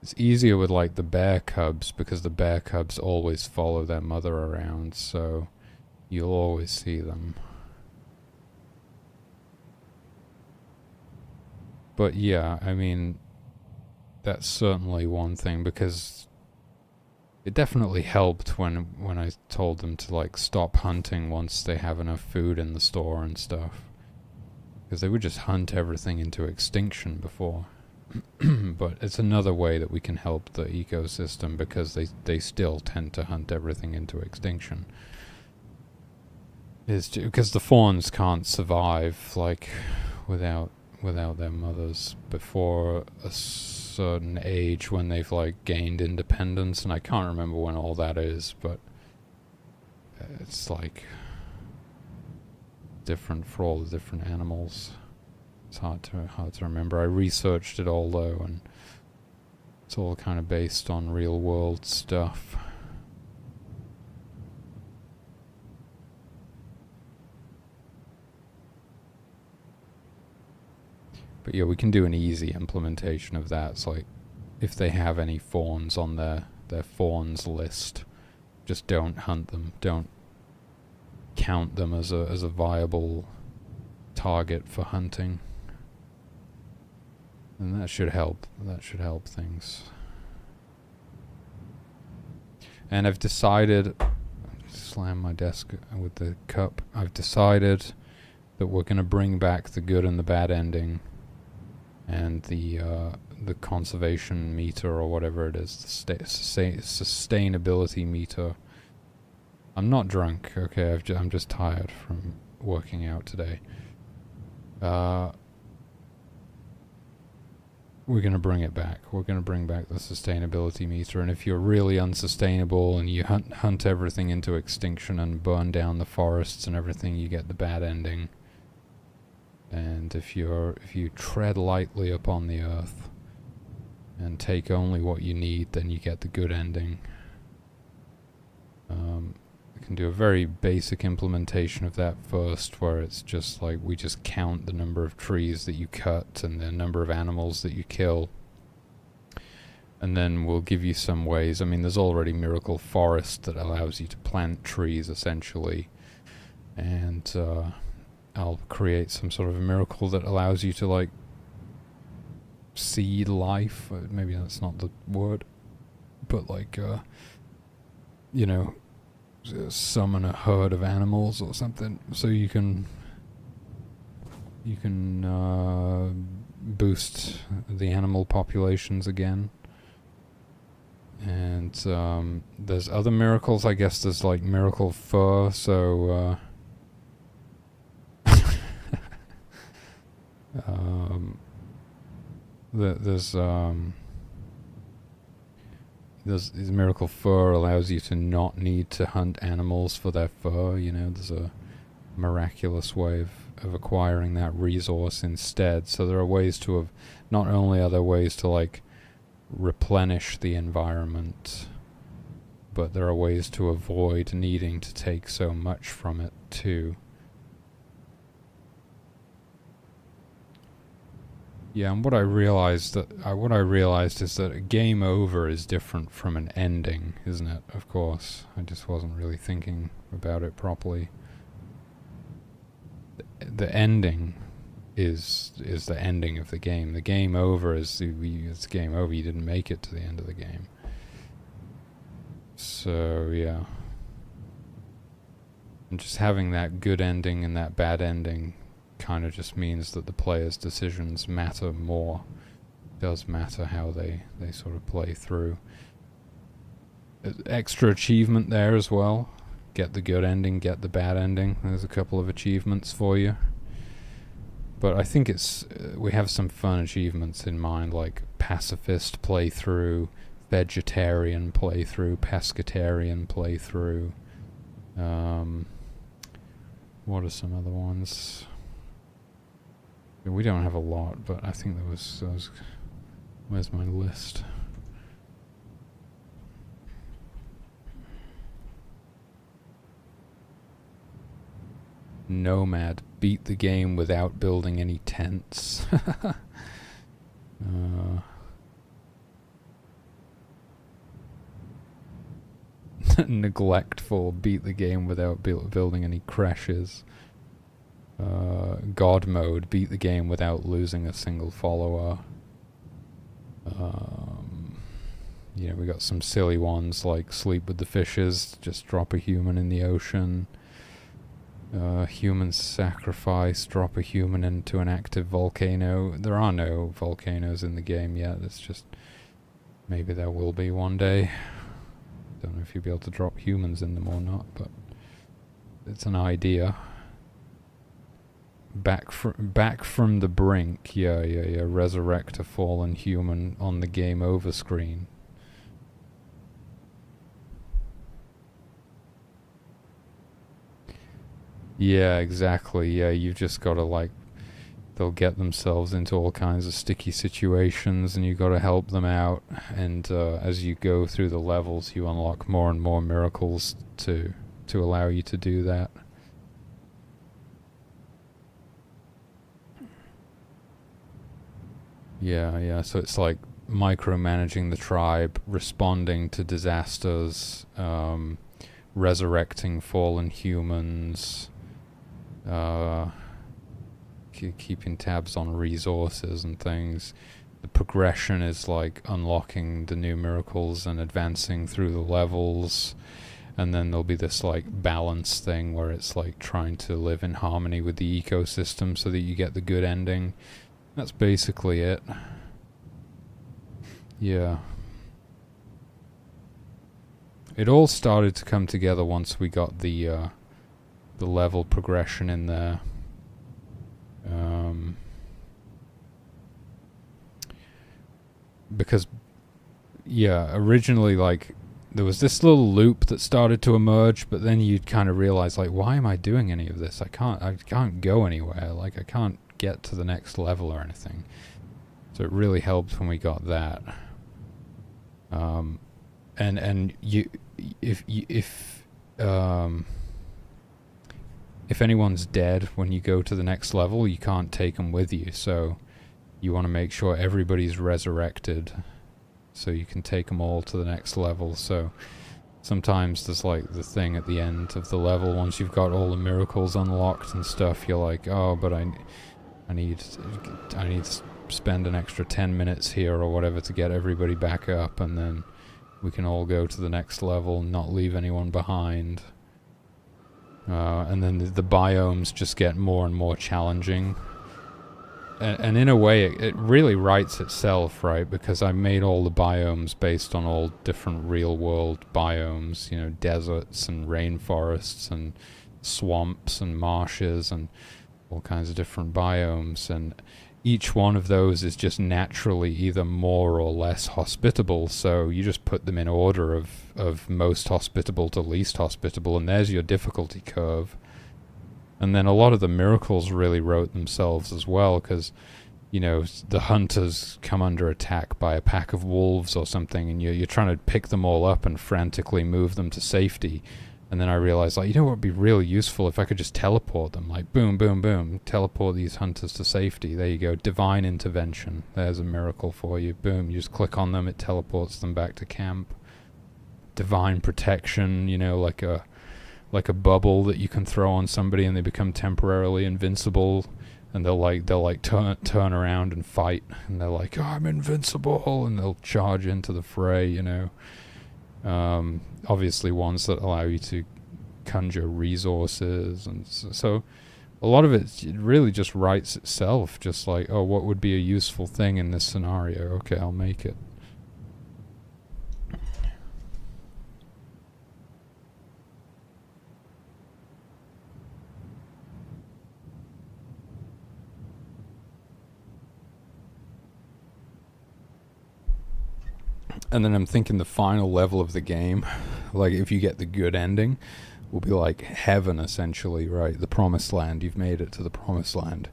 A: It's easier with like the bear cubs, because the bear cubs always follow their mother around, so you'll always see them. But yeah, I mean, that's certainly one thing, because it definitely helped when I told them to like stop hunting once they have enough food in the store and stuff, because they would just hunt everything into extinction before. But it's another way that we can help the ecosystem, because they still tend to hunt everything into extinction. Is because the fawns can't survive like without their mothers before a certain age, when they've like gained independence, and I can't remember when all that is, but it's like different for all the different animals. It's hard to remember. I researched it all though, and it's all kind of based on real world stuff. But yeah, we can do an easy implementation of that. It's like, if they have any fawns on their fawns list, just don't hunt them. Don't count them as a viable target for hunting. And that should help. That should help things. And I've decided, slam my desk with the cup. I've decided that we're going to bring back the good and the bad ending, and the conservation meter, or whatever it is, the sustainability meter. I'm not drunk, okay, I'm just tired from working out today. We're going to bring it back. We're going to bring back the sustainability meter, and if you're really unsustainable and you hunt everything into extinction and burn down the forests and everything, you get the bad ending. And if you tread lightly upon the earth and take only what you need, then you get the good ending. We can do a very basic implementation of that first, where it's just like we just count the number of trees that you cut and the number of animals that you kill. And then we'll give you some ways. I mean, there's already Miracle Forest that allows you to plant trees, essentially. And I'll create some sort of a miracle that allows you to, like, seed life. Maybe that's not the word. But, like, you know, summon a herd of animals or something, so you can boost the animal populations again. And there's other miracles. I guess there's like miracle fur, so there's miracle fur allows you to not need to hunt animals for their fur. You know, there's a miraculous way of acquiring that resource instead. So there are ways to have, not only are there ways to like replenish the environment, but there are ways to avoid needing to take so much from it too. Yeah, and what I realized is that a game over is different from an ending, isn't it? Of course, I just wasn't really thinking about it properly. The ending is the ending of the game. The game over is it's game over. You didn't make it to the end of the game. So yeah, and just having that good ending and that bad ending kind of just means that the player's decisions matter more. It does matter how they sort of play through. Extra achievement there as well. Get the good ending, get the bad ending. There's a couple of achievements for you. But I think it's we have some fun achievements in mind, like pacifist playthrough, vegetarian playthrough, pescatarian playthrough. What are some other ones? We don't have a lot, but I think there was where's my list? Nomad, beat the game without building any tents. Neglectful, beat the game without building any crashes. God mode, beat the game without losing a single follower. You know, we got some silly ones like sleep with the fishes, just drop a human in the ocean. Human sacrifice, drop a human into an active volcano. There are no volcanoes in the game yet. It's just, maybe there will be one day. Don't know if you'll be able to drop humans in them or not, but it's an idea. Back from the brink. Yeah. Resurrect a fallen human on the game over screen. Yeah, exactly. Yeah, you've just got to like, they'll get themselves into all kinds of sticky situations, and you got to help them out. And as you go through the levels, you unlock more and more miracles to allow you to do that. Yeah, yeah. So it's like micromanaging the tribe, responding to disasters, resurrecting fallen humans, uh, keeping tabs on resources and things. The progression is like unlocking the new miracles and advancing through the levels. And then there'll be this like balance thing where it's like trying to live in harmony with the ecosystem so that you get the good ending. That's basically it. Yeah. It all started to come together once we got the level progression in there. Because yeah, originally like there was this little loop that started to emerge, but then you'd kind of realize like, why am I doing any of this? I can't go anywhere. Like I can't get to the next level or anything. So it really helped when we got that. And you, if anyone's dead when you go to the next level, you can't take them with you. So you want to make sure everybody's resurrected, so you can take them all to the next level. So sometimes there's like the thing at the end of the level, once you've got all the miracles unlocked and stuff, you're like, oh, but I need to spend an extra 10 minutes here or whatever to get everybody back up, and then we can all go to the next level and not leave anyone behind. And then the biomes just get more and more challenging. And in a way, it really writes itself, right? Because I made all the biomes based on all different real-world biomes, you know, deserts and rainforests and swamps and marshes and all kinds of different biomes. And each one of those is just naturally either more or less hospitable. So you just put them in order of most hospitable to least hospitable, and there's your difficulty curve. And then a lot of the miracles really wrote themselves as well, because, you know, the hunters come under attack by a pack of wolves or something, and you're trying to pick them all up and frantically move them to safety. And then I realized, like, you know what would be really useful if I could just teleport them, like boom, boom, boom, teleport these hunters to safety. There you go, divine intervention. There's a miracle for you. Boom, you just click on them, it teleports them back to camp. Divine protection, you know, like a bubble that you can throw on somebody and they become temporarily invincible, and they'll turn around and fight, and they're like, oh, I'm invincible, and they'll charge into the fray, you know. Obviously ones that allow you to conjure resources, and so a lot of it really just writes itself, just like, oh, what would be a useful thing in this scenario? Okay, I'll make it. And then I'm thinking the final level of the game, like if you get the good ending, will be like heaven essentially, right? The promised land. You've made it to the promised land.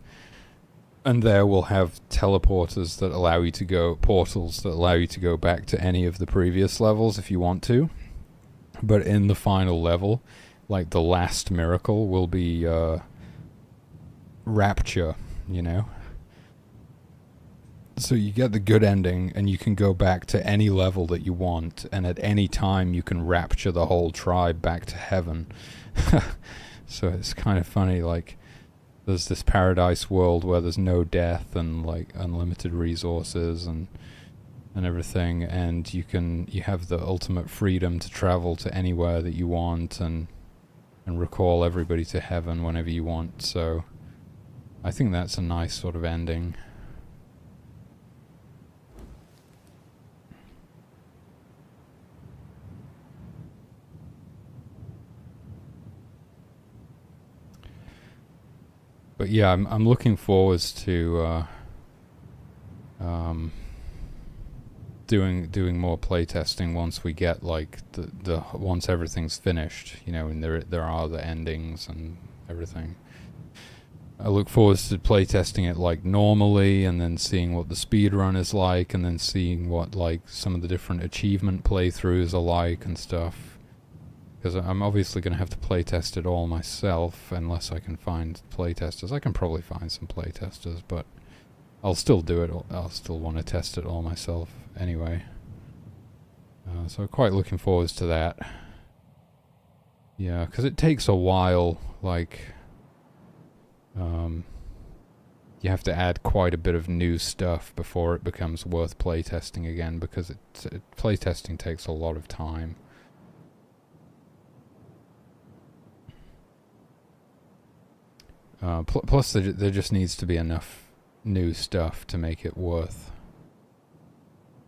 A: And there we'll have teleporters that allow you to go, portals that allow you to go back to any of the previous levels if you want to. But in the final level, like the last miracle will be rapture, you know? So you get the good ending, and you can go back to any level that you want, and at any time you can rapture the whole tribe back to heaven. So it's kind of funny, like, there's this paradise world where there's no death and like unlimited resources and everything, and you have the ultimate freedom to travel to anywhere that you want and recall everybody to heaven whenever you want. So I think that's a nice sort of ending. But yeah, I'm looking forward to doing more playtesting once we get like the once everything's finished, you know, and there are the endings and everything. I look forward to playtesting it like normally, and then seeing what the speedrun is like, and then seeing what like some of the different achievement playthroughs are like and stuff. Because I'm obviously going to have to playtest it all myself, unless I can find playtesters. I can probably find some playtesters, but I'll still do it. I'll still want to test it all myself anyway. So quite looking forward to that. Yeah, because it takes a while, like... you have to add quite a bit of new stuff before it becomes worth playtesting again, because playtesting takes a lot of time. Plus there just needs to be enough new stuff to make it worth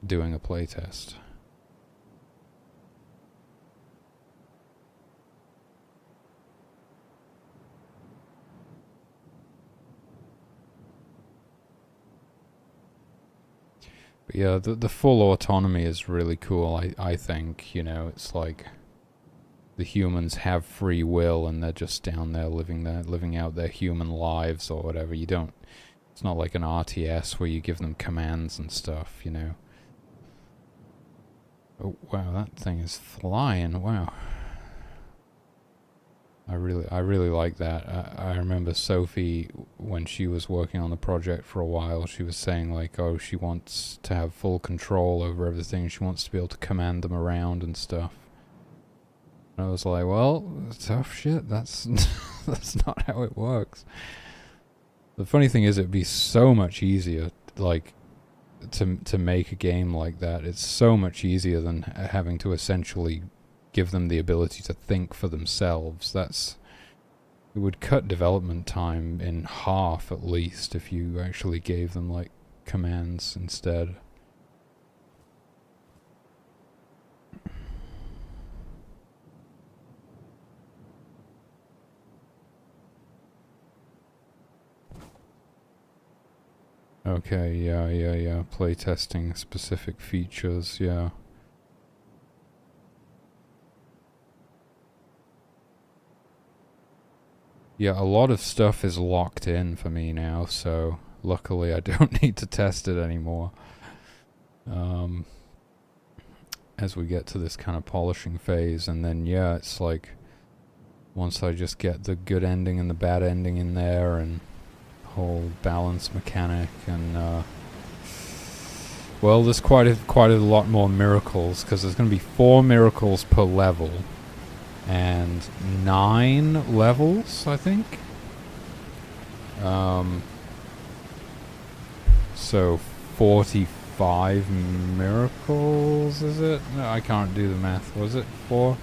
A: doing a playtest. But yeah, the full autonomy is really cool, I think, you know, it's like the humans have free will and they're just down there living out their human lives or whatever. It's not like an RTS where you give them commands and stuff, you know. Oh wow, that thing is flying, wow. I really like that. I remember Sophie, when she was working on the project for a while, she was saying like, oh, she wants to have full control over everything. She wants to be able to command them around and stuff. And I was like, well, tough shit. That's that's not how it works. The funny thing is, it'd be so much easier, like, to make a game like that. It's so much easier than having to essentially give them the ability to think for themselves. It would cut development time in half at least if you actually gave them like commands instead. Okay, yeah. Playtesting specific features, yeah. Yeah, a lot of stuff is locked in for me now, so luckily I don't need to test it anymore. As we get to this kind of polishing phase, and then yeah, it's like once I just get the good ending and the bad ending in there, and whole balance mechanic, and well, there's quite a lot more miracles, because there's going to be 4 miracles per level. And 9 levels, I think. So 45 miracles, is it? No, I can't do the math. Was it 4?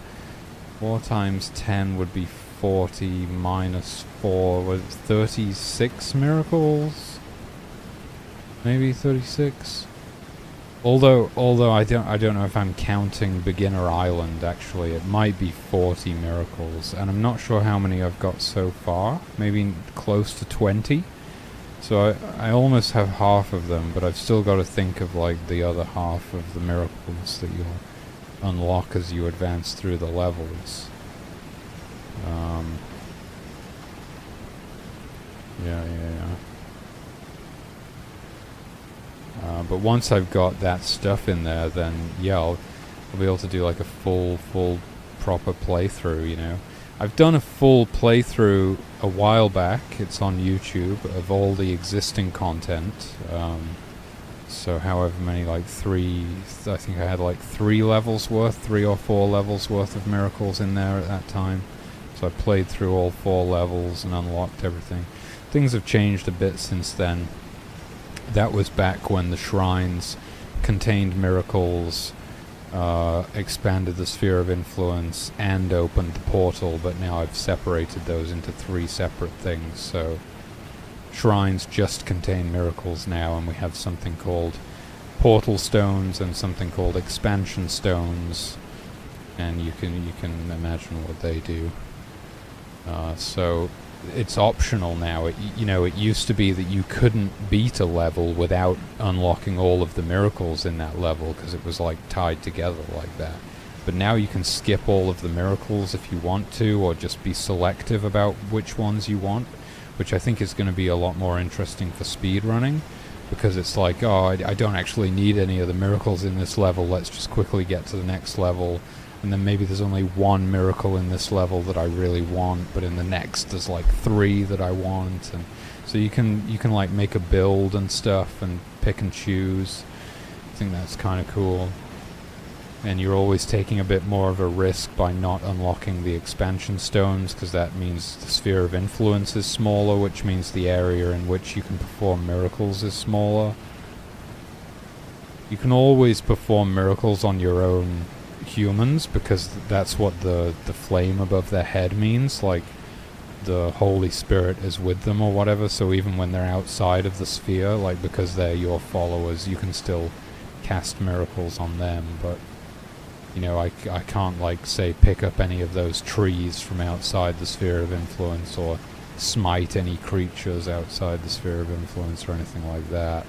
A: 4 times 10 would be 40 minus 4. Was it 36 miracles? Maybe 36? Although I don't know if I'm counting Beginner Island, actually. It might be 40 miracles, and I'm not sure how many I've got so far. Maybe close to 20. So I almost have half of them, but I've still got to think of like the other half of the miracles that you'll unlock as you advance through the levels. Yeah. But once I've got that stuff in there, then yeah, I'll be able to do like a full proper playthrough, you know. I've done a full playthrough a while back. It's on YouTube of all the existing content. So however many, like I think I had like 3 levels worth, 3 or 4 levels worth of miracles in there at that time. So I played through all 4 levels and unlocked everything. Things have changed a bit since then. That was back when the shrines contained miracles, expanded the sphere of influence, and opened the portal, but now I've separated those into 3 separate things. So shrines just contain miracles now, and we have something called portal stones and something called expansion stones, and you can imagine what they do. So it's optional now. It used to be that you couldn't beat a level without unlocking all of the miracles in that level, because it was like tied together like that. But now you can skip all of the miracles if you want to, or just be selective about which ones you want, which I think is going to be a lot more interesting for speedrunning, because it's like, oh, I don't actually need any of the miracles in this level, let's just quickly get to the next level, and then maybe there's only one miracle in this level that I really want, but in the next there's like 3 that I want, and so you can like make a build and stuff and pick and choose. I think that's kind of cool. And you're always taking a bit more of a risk by not unlocking the expansion stones, because that means the sphere of influence is smaller, which means the area in which you can perform miracles is smaller. You can always perform miracles on your own humans, because that's what the flame above their head means, like the Holy Spirit is with them or whatever, so even when they're outside of the sphere, like because they're your followers, you can still cast miracles on them. But you know, I can't, like, say, pick up any of those trees from outside the sphere of influence, or smite any creatures outside the sphere of influence, or anything like that.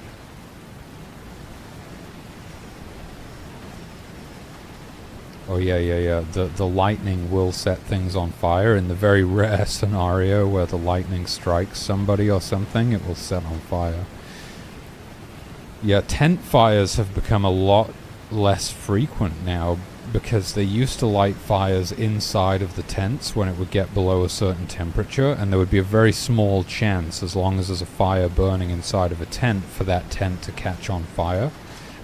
A: Oh yeah. The lightning will set things on fire. In the very rare scenario where the lightning strikes somebody or something, it will set on fire. Yeah, tent fires have become a lot less frequent now, because they used to light fires inside of the tents when it would get below a certain temperature, and there would be a very small chance, as long as there's a fire burning inside of a tent, for that tent to catch on fire.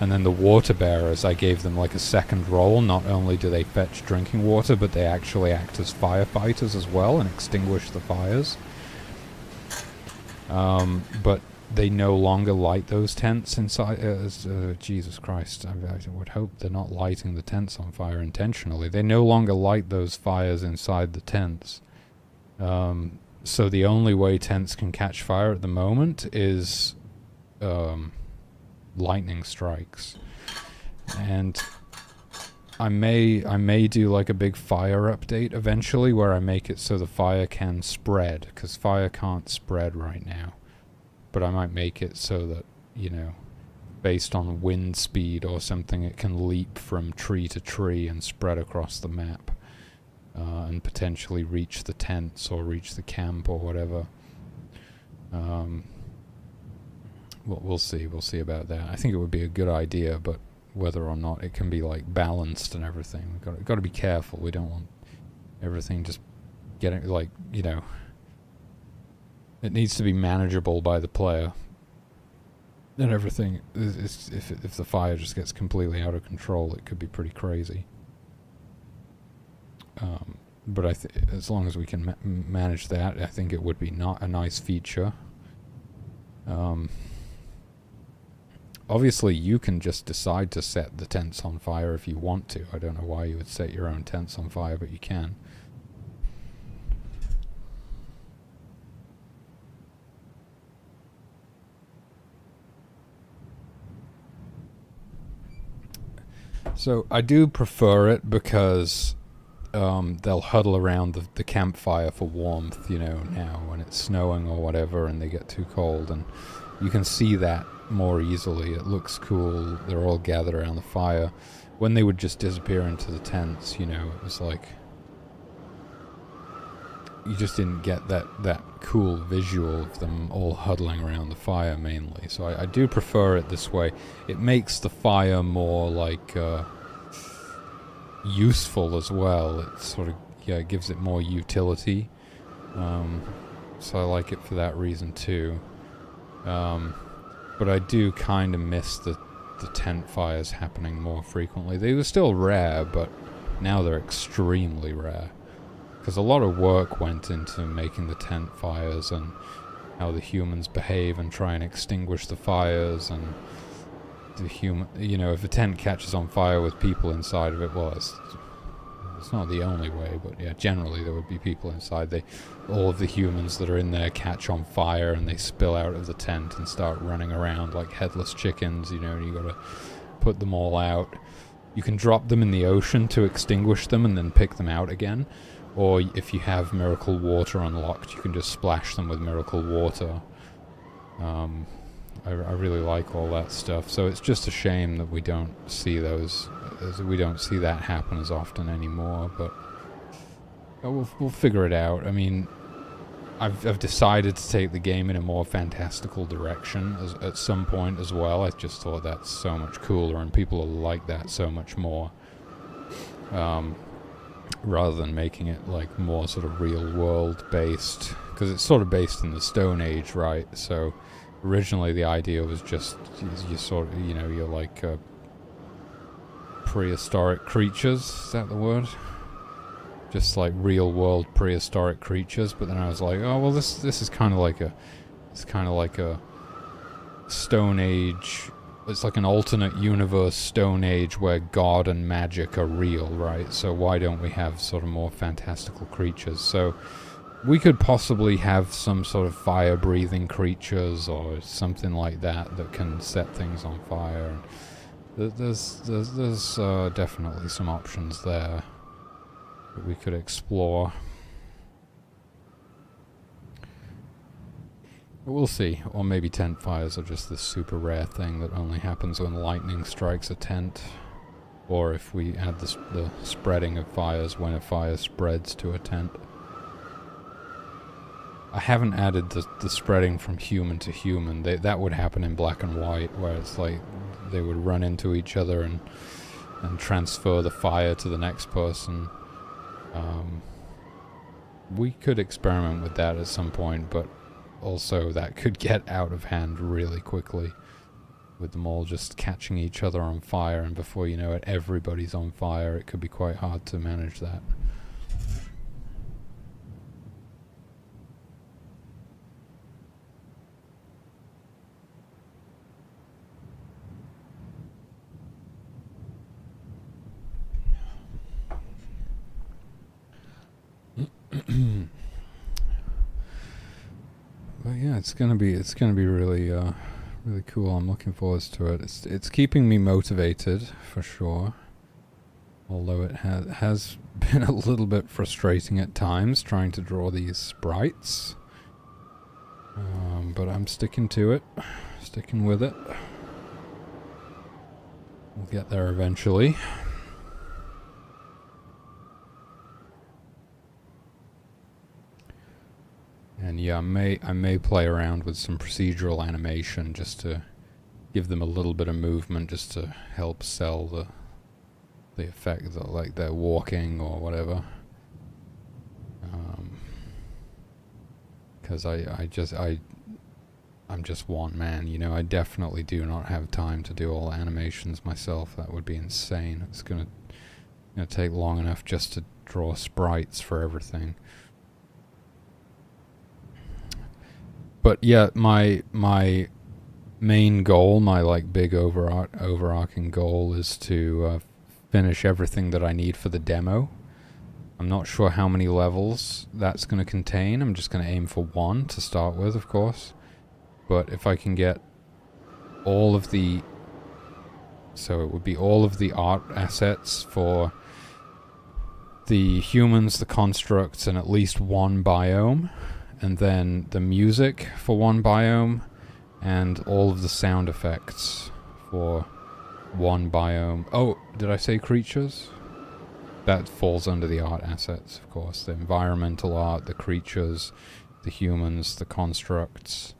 A: And then the water bearers, I gave them like a second role. Not only do they fetch drinking water, but they actually act as firefighters as well and extinguish the fires. But they no longer light those tents inside. Jesus Christ, I would hope they're not lighting the tents on fire intentionally. They no longer light those fires inside the tents. So the only way tents can catch fire at the moment is lightning strikes. And I may do like a big fire update eventually, where I make it so the fire can spread, because fire can't spread right now. But I might make it so that, you know, based on wind speed or something, it can leap from tree to tree and spread across the map, and potentially reach the tents or reach the camp or whatever. We'll see about that. I think it would be a good idea, but whether or not it can be like balanced and everything, we've got to be careful. We don't want everything just getting, like, you know, it needs to be manageable by the player. And everything is, if the fire just gets completely out of control, it could be pretty crazy. But as long as we can manage that, I think it would be not a nice feature. Obviously, you can just decide to set the tents on fire if you want to. I don't know why you would set your own tents on fire, but you can. So I do prefer it because they'll huddle around the campfire for warmth, you know, now when it's snowing or whatever and they get too cold, and you can see that more easily. It looks cool. They're all gathered around the fire. When they would just disappear into the tents, you know, it was like you just didn't get that cool visual of them all huddling around the fire mainly. So I do prefer it this way. It makes the fire more like useful as well. It sort of, yeah, it gives it more utility. So I like it for that reason too. But I do kind of miss the tent fires happening more frequently. They were still rare, but now they're extremely rare. Because a lot of work went into making the tent fires and how the humans behave and try and extinguish the fires, and you know, if a tent catches on fire with people inside of it, well, it's not the only way, but yeah, generally there would be people inside. All of the humans that are in there catch on fire and they spill out of the tent and start running around like headless chickens, you know, and you gotta put them all out. You can drop them in the ocean to extinguish them and then pick them out again. Or if you have miracle water unlocked, you can just splash them with miracle water. I really like all that stuff. So it's just a shame that we don't see those as we don't see that happen as often anymore, but we'll figure it out. I mean, I've decided to take the game in a more fantastical direction at some point as well. I just thought that's so much cooler, and people will like that so much more. Rather than making it like more sort of real world based, because it's sort of based in the Stone Age, right? So originally the idea was just you sort of, you're like prehistoric creatures. Is that the word? Just like real world prehistoric creatures. But then I was like, oh well, this is kind of like a Stone Age. It's like an alternate universe Stone Age where God and magic are real, right? So why don't we have sort of more fantastical creatures? So we could possibly have some sort of fire-breathing creatures or something like that that can set things on fire. There's definitely some options there that we could explore. We'll see. Or maybe tent fires are just this super rare thing that only happens when lightning strikes a tent. Or if we add the spreading of fires when a fire spreads to a tent. I haven't added the spreading from human to human. That would happen in black and white, where it's like they would run into each other and transfer the fire to the next person. We could experiment with that at some point, but also that could get out of hand really quickly, with them all just catching each other on fire, and before you know it, everybody's on fire. It could be quite hard to manage that. But yeah, it's gonna be really really cool. I'm looking forward to it. It's keeping me motivated for sure. Although it has been a little bit frustrating at times trying to draw these sprites. But I'm sticking to it, sticking with it. We'll get there eventually. And yeah, I may play around with some procedural animation just to give them a little bit of movement, just to help sell the effect that, like, they're walking or whatever. Because I'm just one man, I definitely do not have time to do all the animations myself. That would be insane. It's gonna take long enough just to draw sprites for everything. But yeah, my main goal, my like big overarching goal, is to finish everything that I need for the demo. I'm not sure how many levels that's going to contain. I'm just going to aim for 1 to start with, of course. But if I can get all of the... So it would be all of the art assets for the humans, the constructs, and at least 1 biome. And then the music for 1 biome. And all of the sound effects for 1 biome. Oh, did I say creatures? That falls under the art assets, of course. The environmental art, the creatures, the humans, the constructs.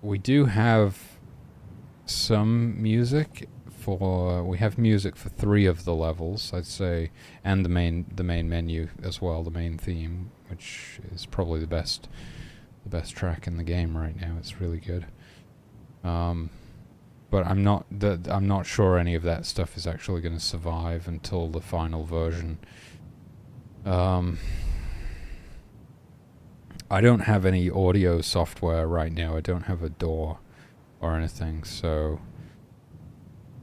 A: We do have some music for... We have music for 3 of the levels, I'd say. And the main menu as well, the main theme, which is probably the best track in the game right now. It's really good. But I'm not sure any of that stuff is actually going to survive until the final version. I don't have any audio software right now. I don't have a DAW or anything, so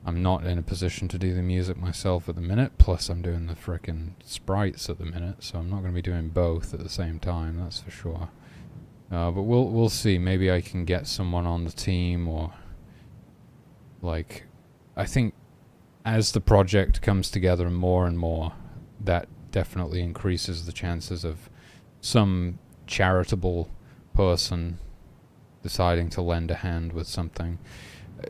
A: I'm not in a position to do the music myself at the minute. Plus, I'm doing the frickin' sprites at the minute, so I'm not going to be doing both at the same time. That's for sure. But we'll see. Maybe I can get someone on the team, or... Like, I think as the project comes together more and more, that definitely increases the chances of some charitable person deciding to lend a hand with something.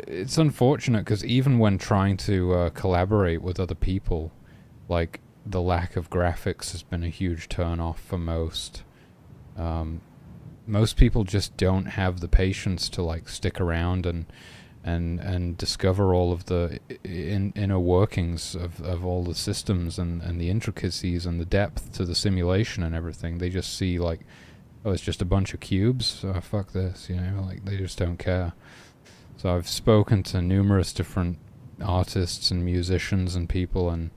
A: it's unfortunate because even when trying to collaborate with other people, like, the lack of graphics has been a huge turn off for most. Most people just don't have the patience to like stick around and discover all of the inner workings of all the systems and the intricacies and the depth to the simulation and everything. They just see like, oh, it's just a bunch of cubes. Oh, fuck this, you know, like they just don't care. So I've spoken to numerous different artists and musicians and people, and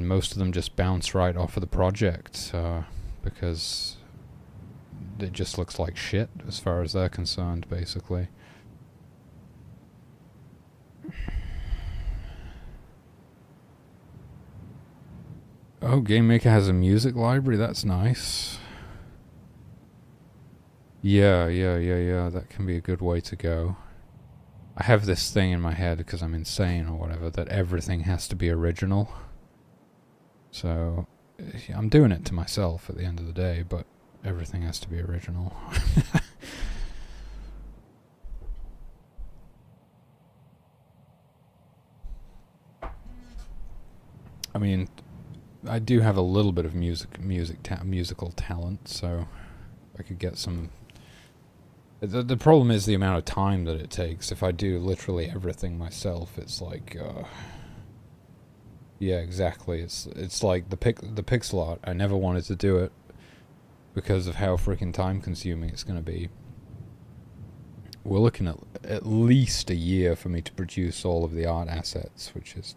A: most of them just bounce right off of the project because it just looks like shit as far as they're concerned, basically. Oh, GameMaker has a music library? That's nice. Yeah, that can be a good way to go. I have this thing in my head, because I'm insane or whatever, that everything has to be original. So, I'm doing it to myself at the end of the day, but everything has to be original. I mean, I do have a little bit of musical talent, so I could get some. The problem is the amount of time that it takes. If I do literally everything myself, it's like, yeah, exactly. It's like the pixel art. I never wanted to do it because of how freaking time consuming it's going to be. We're looking at least a year for me to produce all of the art assets, which is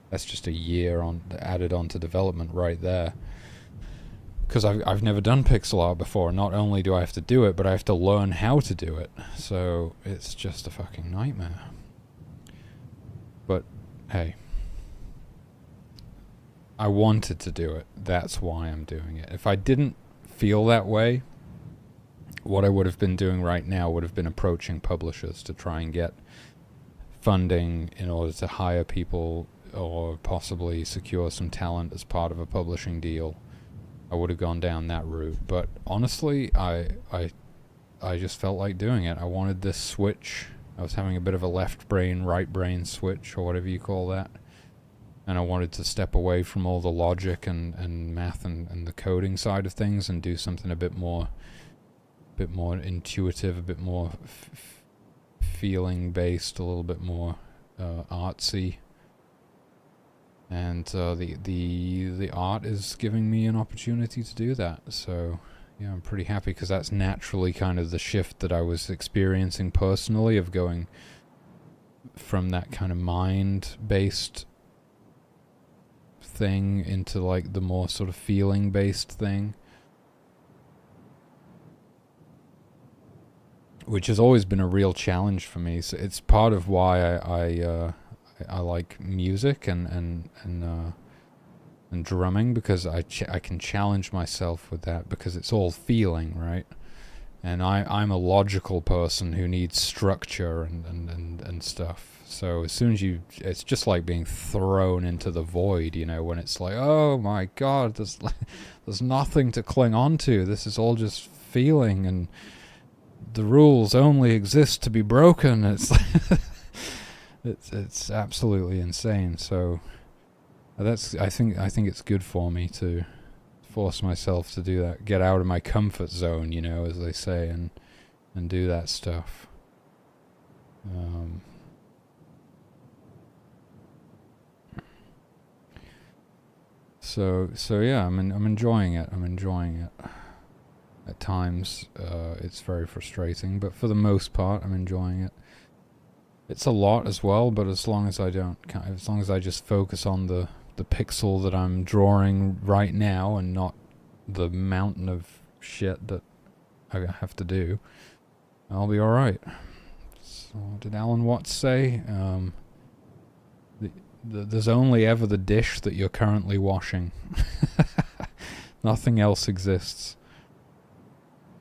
A: that's just a year added on to development right there. Because I've never done pixel art before. Not only do I have to do it, but I have to learn how to do it. So it's just a fucking nightmare. But hey, I wanted to do it. That's why I'm doing it. If I didn't feel that way, what I would have been doing right now would have been approaching publishers to try and get funding in order to hire people or possibly secure some talent as part of a publishing deal. I would have gone down that route. But honestly, I just felt like doing it. I wanted this switch. I was having a bit of a left brain, right brain switch, or whatever you call that. And I wanted to step away from all the logic and math and the coding side of things and do something a bit more intuitive, a bit more feeling based, a little bit more artsy. And the art is giving me an opportunity to do that. So yeah, I'm pretty happy, because that's naturally kind of the shift that I was experiencing personally, of going from that kind of mind-based thing into like the more sort of feeling-based thing, which has always been a real challenge for me. So it's part of why I like music and drumming, because I can challenge myself with that, because it's all feeling, right? And I'm a logical person who needs structure and stuff. So as soon as it's just like being thrown into the void, you know, when it's like, oh my god, there's nothing to cling on to. This is all just feeling, and the rules only exist to be broken. It's it's absolutely insane. So I think it's good for me to force myself to do that, get out of my comfort zone, you know, as they say, and do that stuff. So yeah, I'm enjoying it. I'm enjoying it. At times, it's very frustrating, but for the most part, I'm enjoying it. It's a lot as well, but as long as I just focus on the pixel that I'm drawing right now, and not the mountain of shit that I have to do, I'll be alright. So, did Alan Watts say? There's only ever the dish that you're currently washing. Nothing else exists.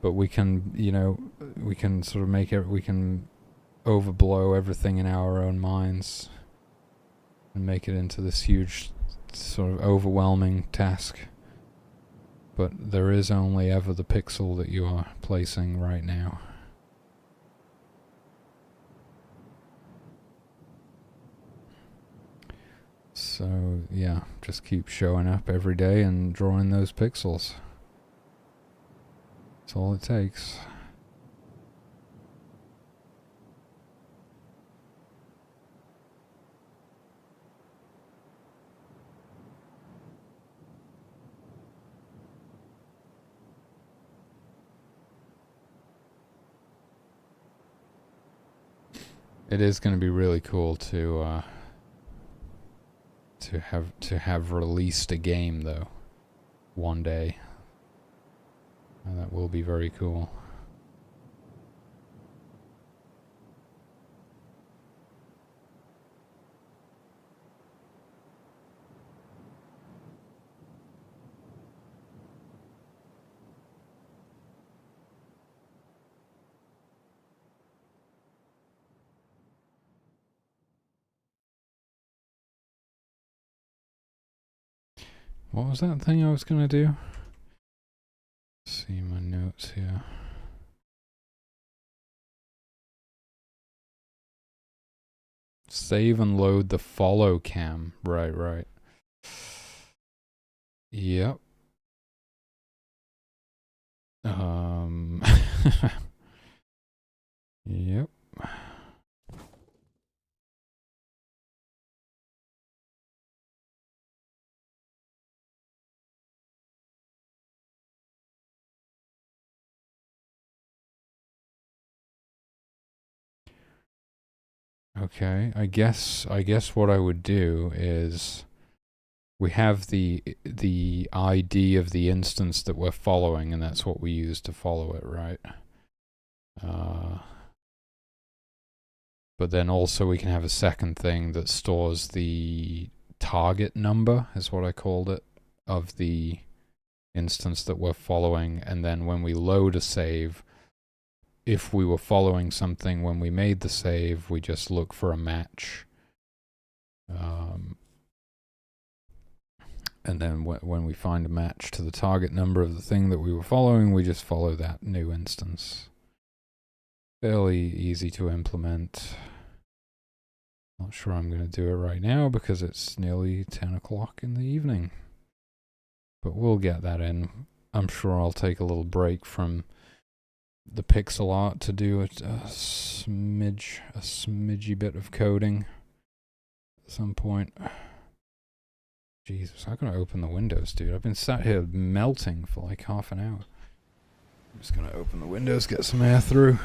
A: But we can, you know, we can sort of we can overblow everything in our own minds and make it into this huge, sort of overwhelming task. But there is only ever the pixel that you are placing right now. So yeah, just keep showing up every day and drawing those pixels. That's all it takes. It is going to be really cool to have released a game though one day. And that will be very cool. What was that thing I was gonna do? See my notes here. Save and load the follow cam. Right. Yep. Yep. Okay, I guess what I would do is we have the ID of the instance that we're following, and that's what we use to follow it, right? But then also we can have a second thing that stores the target number, is what I called it, of the instance that we're following, and then when we load a save, if we were following something when we made the save, we just look for a match. And then when we find a match to the target number of the thing that we were following, we just follow that new instance. Fairly easy to implement. Not sure I'm going to do it right now because it's nearly 10 o'clock in the evening. But we'll get that in. I'm sure I'll take a little break from the pixel art to do a smidgy bit of coding at some point. Jesus, I gotta open the windows, dude. I've been sat here melting for like half an hour. I'm just gonna open the windows, get some air through.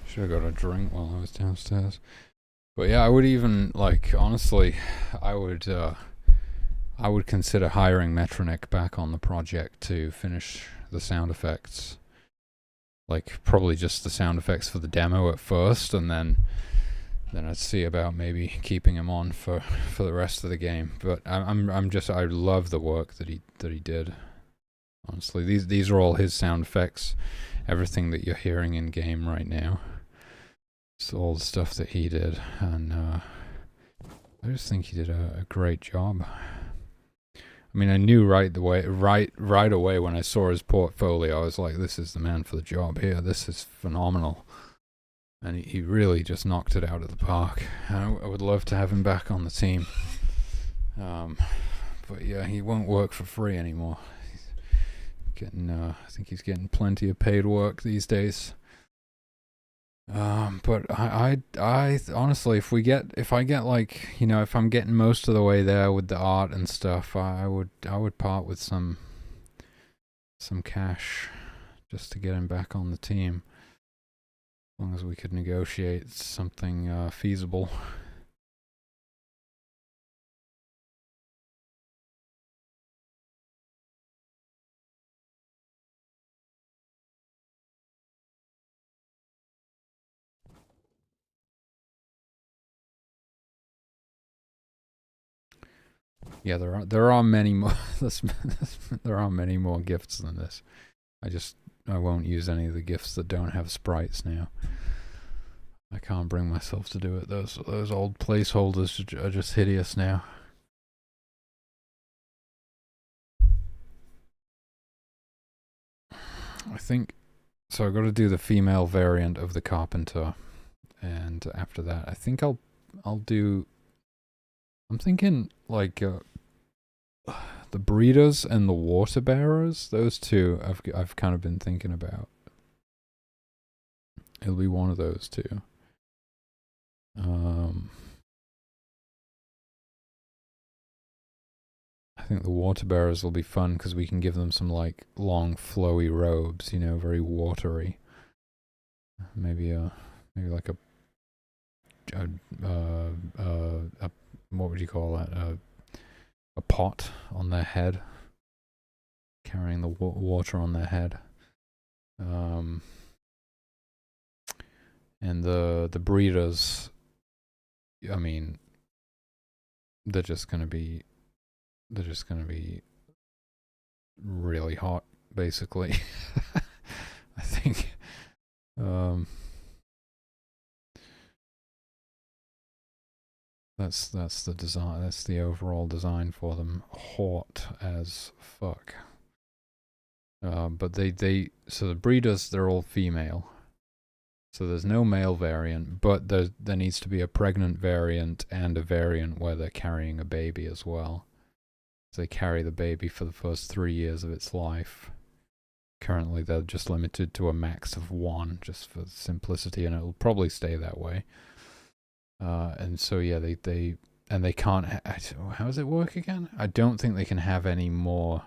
A: Should have got a drink while I was downstairs. But yeah, I would even, like, honestly, I would consider hiring Metronic back on the project to finish the sound effects. Like, probably just the sound effects for the demo at first, and then I'd see about maybe keeping him on for the rest of the game. But I love the work that he did. Honestly, these are all his sound effects. Everything that you're hearing in game right now, it's all the stuff that he did, and I just think he did a great job. I mean, I knew right away when I saw his portfolio, I was like, this is the man for the job here. This is phenomenal. And he really just knocked it out of the park. I would love to have him back on the team. But yeah, he won't work for free anymore. I think he's getting plenty of paid work these days. But I honestly, if I get like, if I'm getting most of the way there with the art and stuff, I would part with some cash just to get him back on the team. As long as we could negotiate something feasible. Yeah, there are many more. There are many more gifts than this. I won't use any of the gifts that don't have sprites now. I can't bring myself to do it. Those old placeholders are just hideous now. I think so. I've got to do the female variant of the carpenter, and after that, I think I'll do. I'm thinking like the breeders and the water bearers. Those two I've kind of been thinking about. It'll be one of those two. I think the water bearers will be fun because we can give them some like long flowy robes, very watery. Maybe like a what would you call that? A pot on their head, carrying the water on their head. And the breeders, I mean, they're just gonna be really hot, basically. I think. That's the design. That's the overall design for them. Hot as fuck. But so the breeders, they're all female. So there's no male variant, but there needs to be a pregnant variant and a variant where they're carrying a baby as well. So they carry the baby for the first 3 years of its life. Currently, they're just limited to a max of 1, just for simplicity, and it'll probably stay that way. And so yeah, they can't. How does it work again? I don't think they can have any more.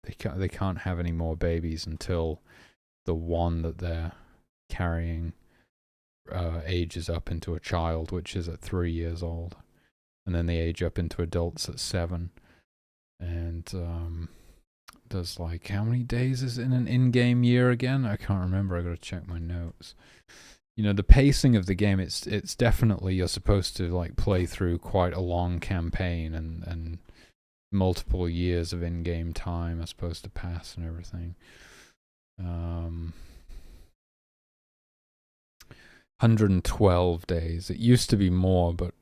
A: They can't have any more babies until the one that they're carrying ages up into a child, which is at 3 years old, and then they age up into adults at 7. And there's like, how many days is in an in-game year again? I can't remember. I gotta check my notes. The pacing of the game, it's definitely, you're supposed to like play through quite a long campaign, and multiple years of in-game time are supposed to pass and everything. 112 days. It used to be more, but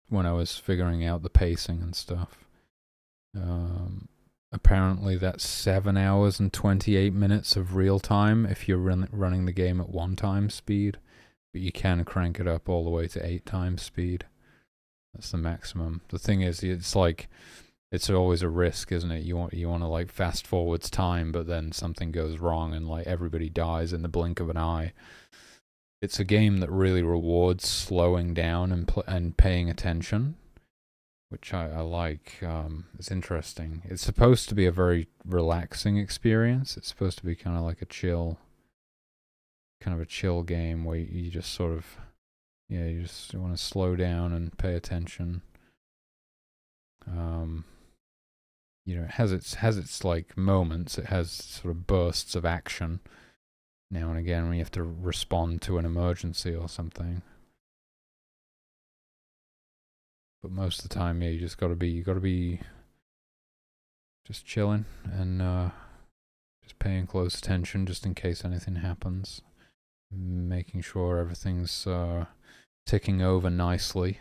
A: when I was figuring out the pacing and stuff, apparently that's 7 hours and 28 minutes of real time if you're running the game at 1 time speed. But you can crank it up all the way to 8 times speed. That's the maximum. The thing is, it's like, it's always a risk, isn't it? You want to like fast forwards time, but then something goes wrong and like everybody dies in the blink of an eye. It's a game that really rewards slowing down and paying attention, which I like. It's interesting. It's supposed to be a very relaxing experience. It's supposed to be kind of like a chill kind of a chill game where you just sort of, yeah, you just want to slow down and pay attention. You know, it has its like moments. It has sort of bursts of action now and again when you have to respond to an emergency or something. But most of the time, yeah, you gotta be just chilling and just paying close attention just in case anything happens. Making sure everything's ticking over nicely.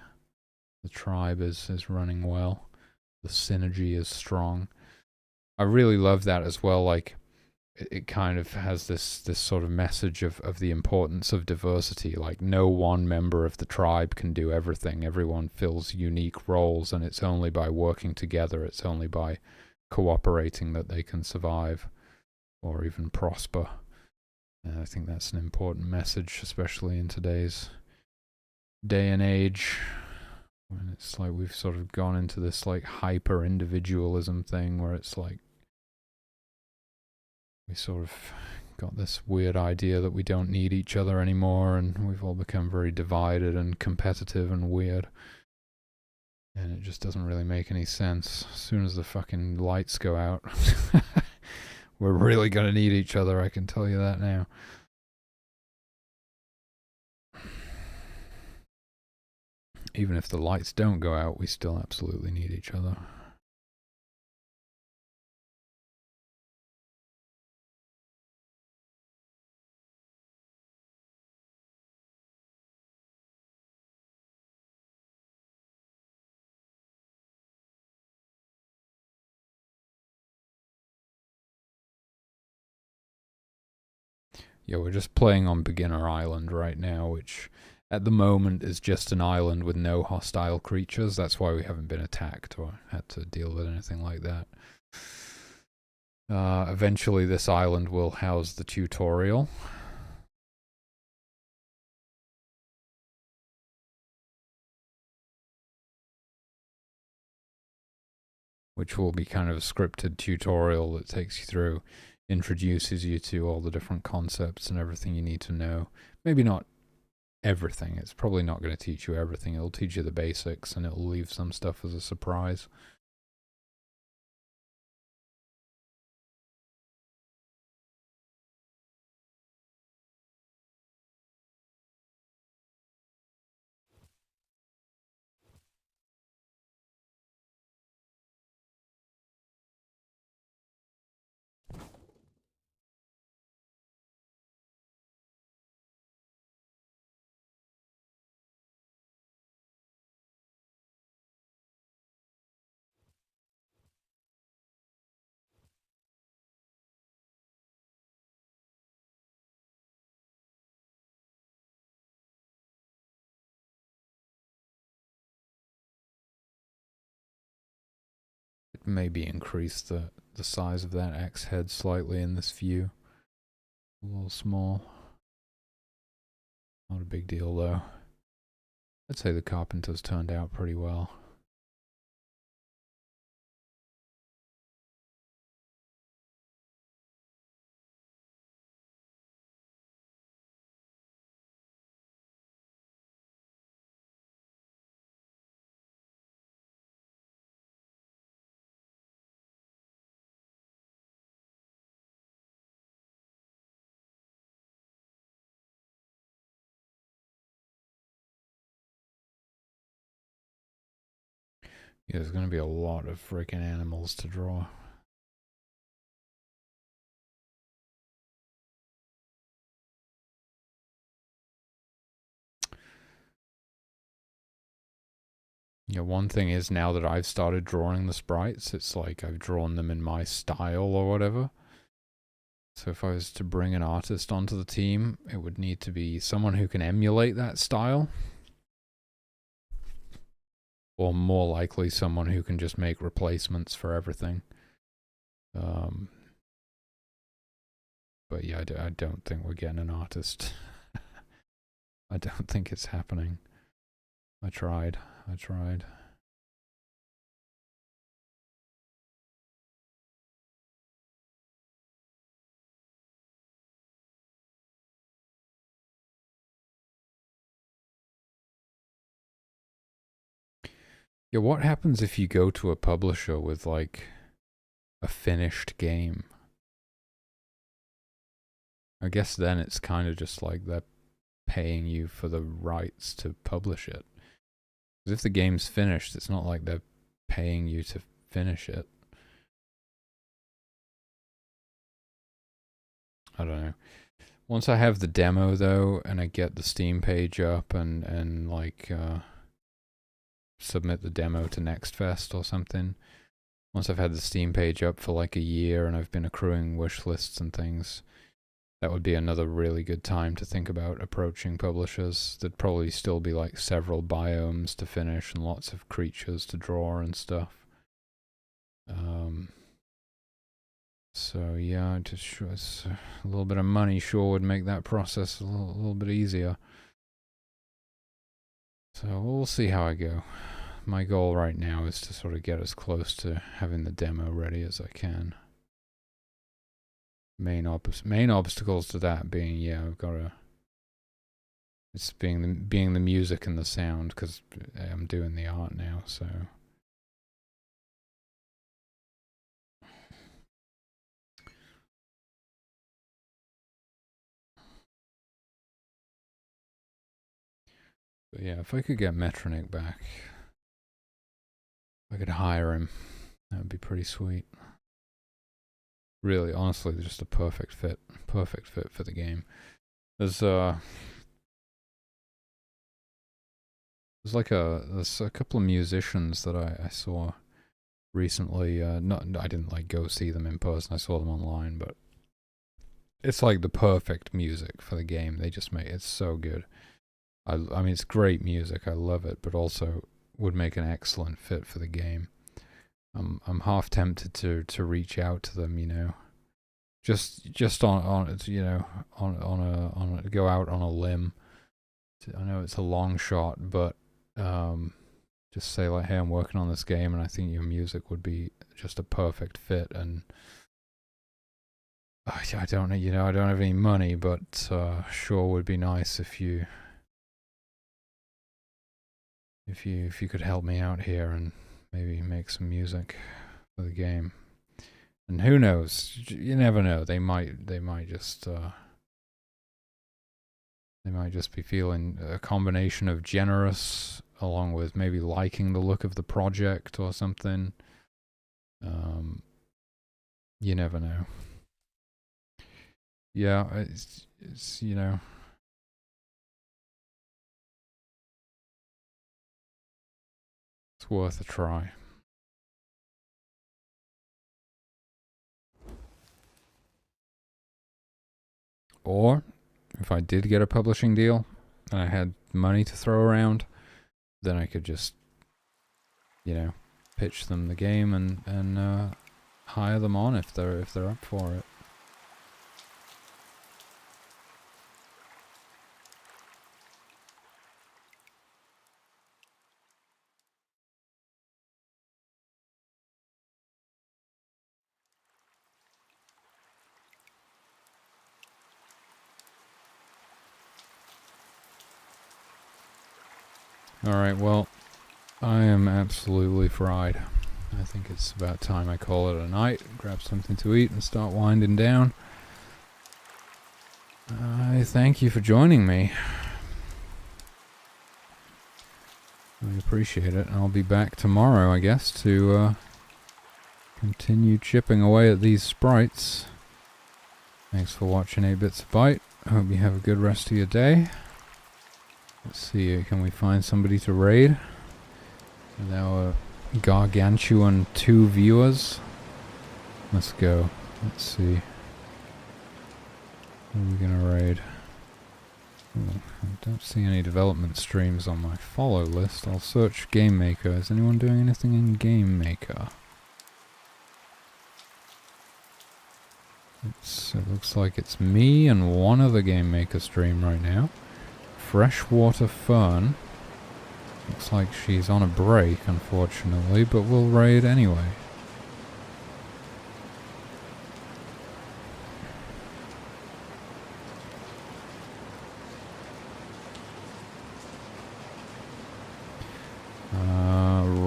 A: The tribe is running well. The synergy is strong. I really love that as well. Like, it kind of has this sort of message of the importance of diversity. Like, no one member of the tribe can do everything. Everyone fills unique roles, and it's only by working together, it's only by cooperating that they can survive or even prosper. And I think that's an important message, especially in today's day and age, when it's like we've sort of gone into this like hyper individualism thing where it's like we sort of got this weird idea that we don't need each other anymore, and we've all become very divided and competitive and weird. And it just doesn't really make any sense. As soon as the fucking lights go out, we're really gonna need each other, I can tell you that now. Even if the lights don't go out, we still absolutely need each other. Yeah, we're just playing on Beginner Island right now, which at the moment is just an island with no hostile creatures. That's why we haven't been attacked or had to deal with anything like that. Eventually this island will house the tutorial. Which will be kind of a scripted tutorial that takes you through, introduces you to all the different concepts and everything you need to know. Maybe not everything. It's probably not going to teach you everything. It'll teach you the basics, and it'll leave some stuff as a surprise. It maybe increase the size of that axe head slightly in this view. A little small. Not a big deal though. I'd say the carpenter's turned out pretty well. Yeah, there's going to be a lot of freaking animals to draw. Yeah, one thing is now that I've started drawing the sprites, it's like I've drawn them in my style or whatever. So if I was to bring an artist onto the team, it would need to be someone who can emulate that style. Or more likely, someone who can just make replacements for everything. But yeah, I don't think we're getting an artist. I don't think it's happening. I tried. Yeah, what happens if you go to a publisher with like a finished game? I guess then it's kind of just like they're paying you for the rights to publish it. Because if the game's finished, it's not like they're paying you to finish it. I don't know. Once I have the demo though, and I get the Steam page up and like submit the demo to Next Fest or something. Once I've had the Steam page up for like a year and I've been accruing wish lists and things, that would be another really good time to think about approaching publishers. There'd probably still be like several biomes to finish and lots of creatures to draw and stuff. So yeah, just sure it's a little bit of money sure would make that process a little bit easier. So we'll see how I go. My goal right now is to sort of get as close to having the demo ready as I can. Main obstacles to that being, yeah, I've got to. It's being the music and the sound, because I'm doing the art now, so. But yeah, if I could get Metronic back, if I could hire him, that would be pretty sweet. Really, honestly, just a perfect fit for the game. There's a couple of musicians that I saw recently. I didn't like go see them in person. I saw them online, but it's like the perfect music for the game. They just make it so good. I mean, it's great music. I love it, but also would make an excellent fit for the game. I'm half tempted to reach out to them, you know, just on you know on a go out on a limb. I know it's a long shot, but just say like, hey, I'm working on this game, and I think your music would be just a perfect fit. And I don't know, you know, I don't have any money, but sure would be nice if you could help me out here and maybe make some music for the game. And who knows? You never know. They might just be feeling a combination of generous along with maybe liking the look of the project or something. You never know. Yeah, it's you know. It's worth a try. Or, if I did get a publishing deal and I had money to throw around, then I could just, you know, pitch them the game and hire them on if they're up for it. Alright, well, I am absolutely fried. I think it's about time I call it a night, grab something to eat, and start winding down. I thank you for joining me. I appreciate it. I'll be back tomorrow, I guess, to continue chipping away at these sprites. Thanks for watching 8 Bits a Byte. I hope you have a good rest of your day. Let's see, can we find somebody to raid? With our gargantuan 2 viewers. Let's go. Let's see. Who are we gonna raid? Ooh, I don't see any development streams on my follow list. I'll search GameMaker. Is anyone doing anything in GameMaker? It looks like it's me and one other GameMaker stream right now. Freshwater Fern. Looks like she's on a break, unfortunately, but we'll raid anyway.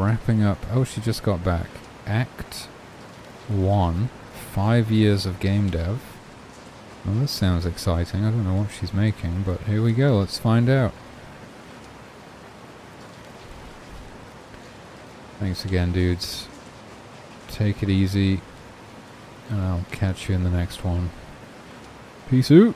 A: wrapping up. Oh, she just got back. Act 1. 5 years of game dev. Well, this sounds exciting. I don't know what she's making, but here we go. Let's find out. Thanks again, dudes. Take it easy, and I'll catch you in the next one. Peace out.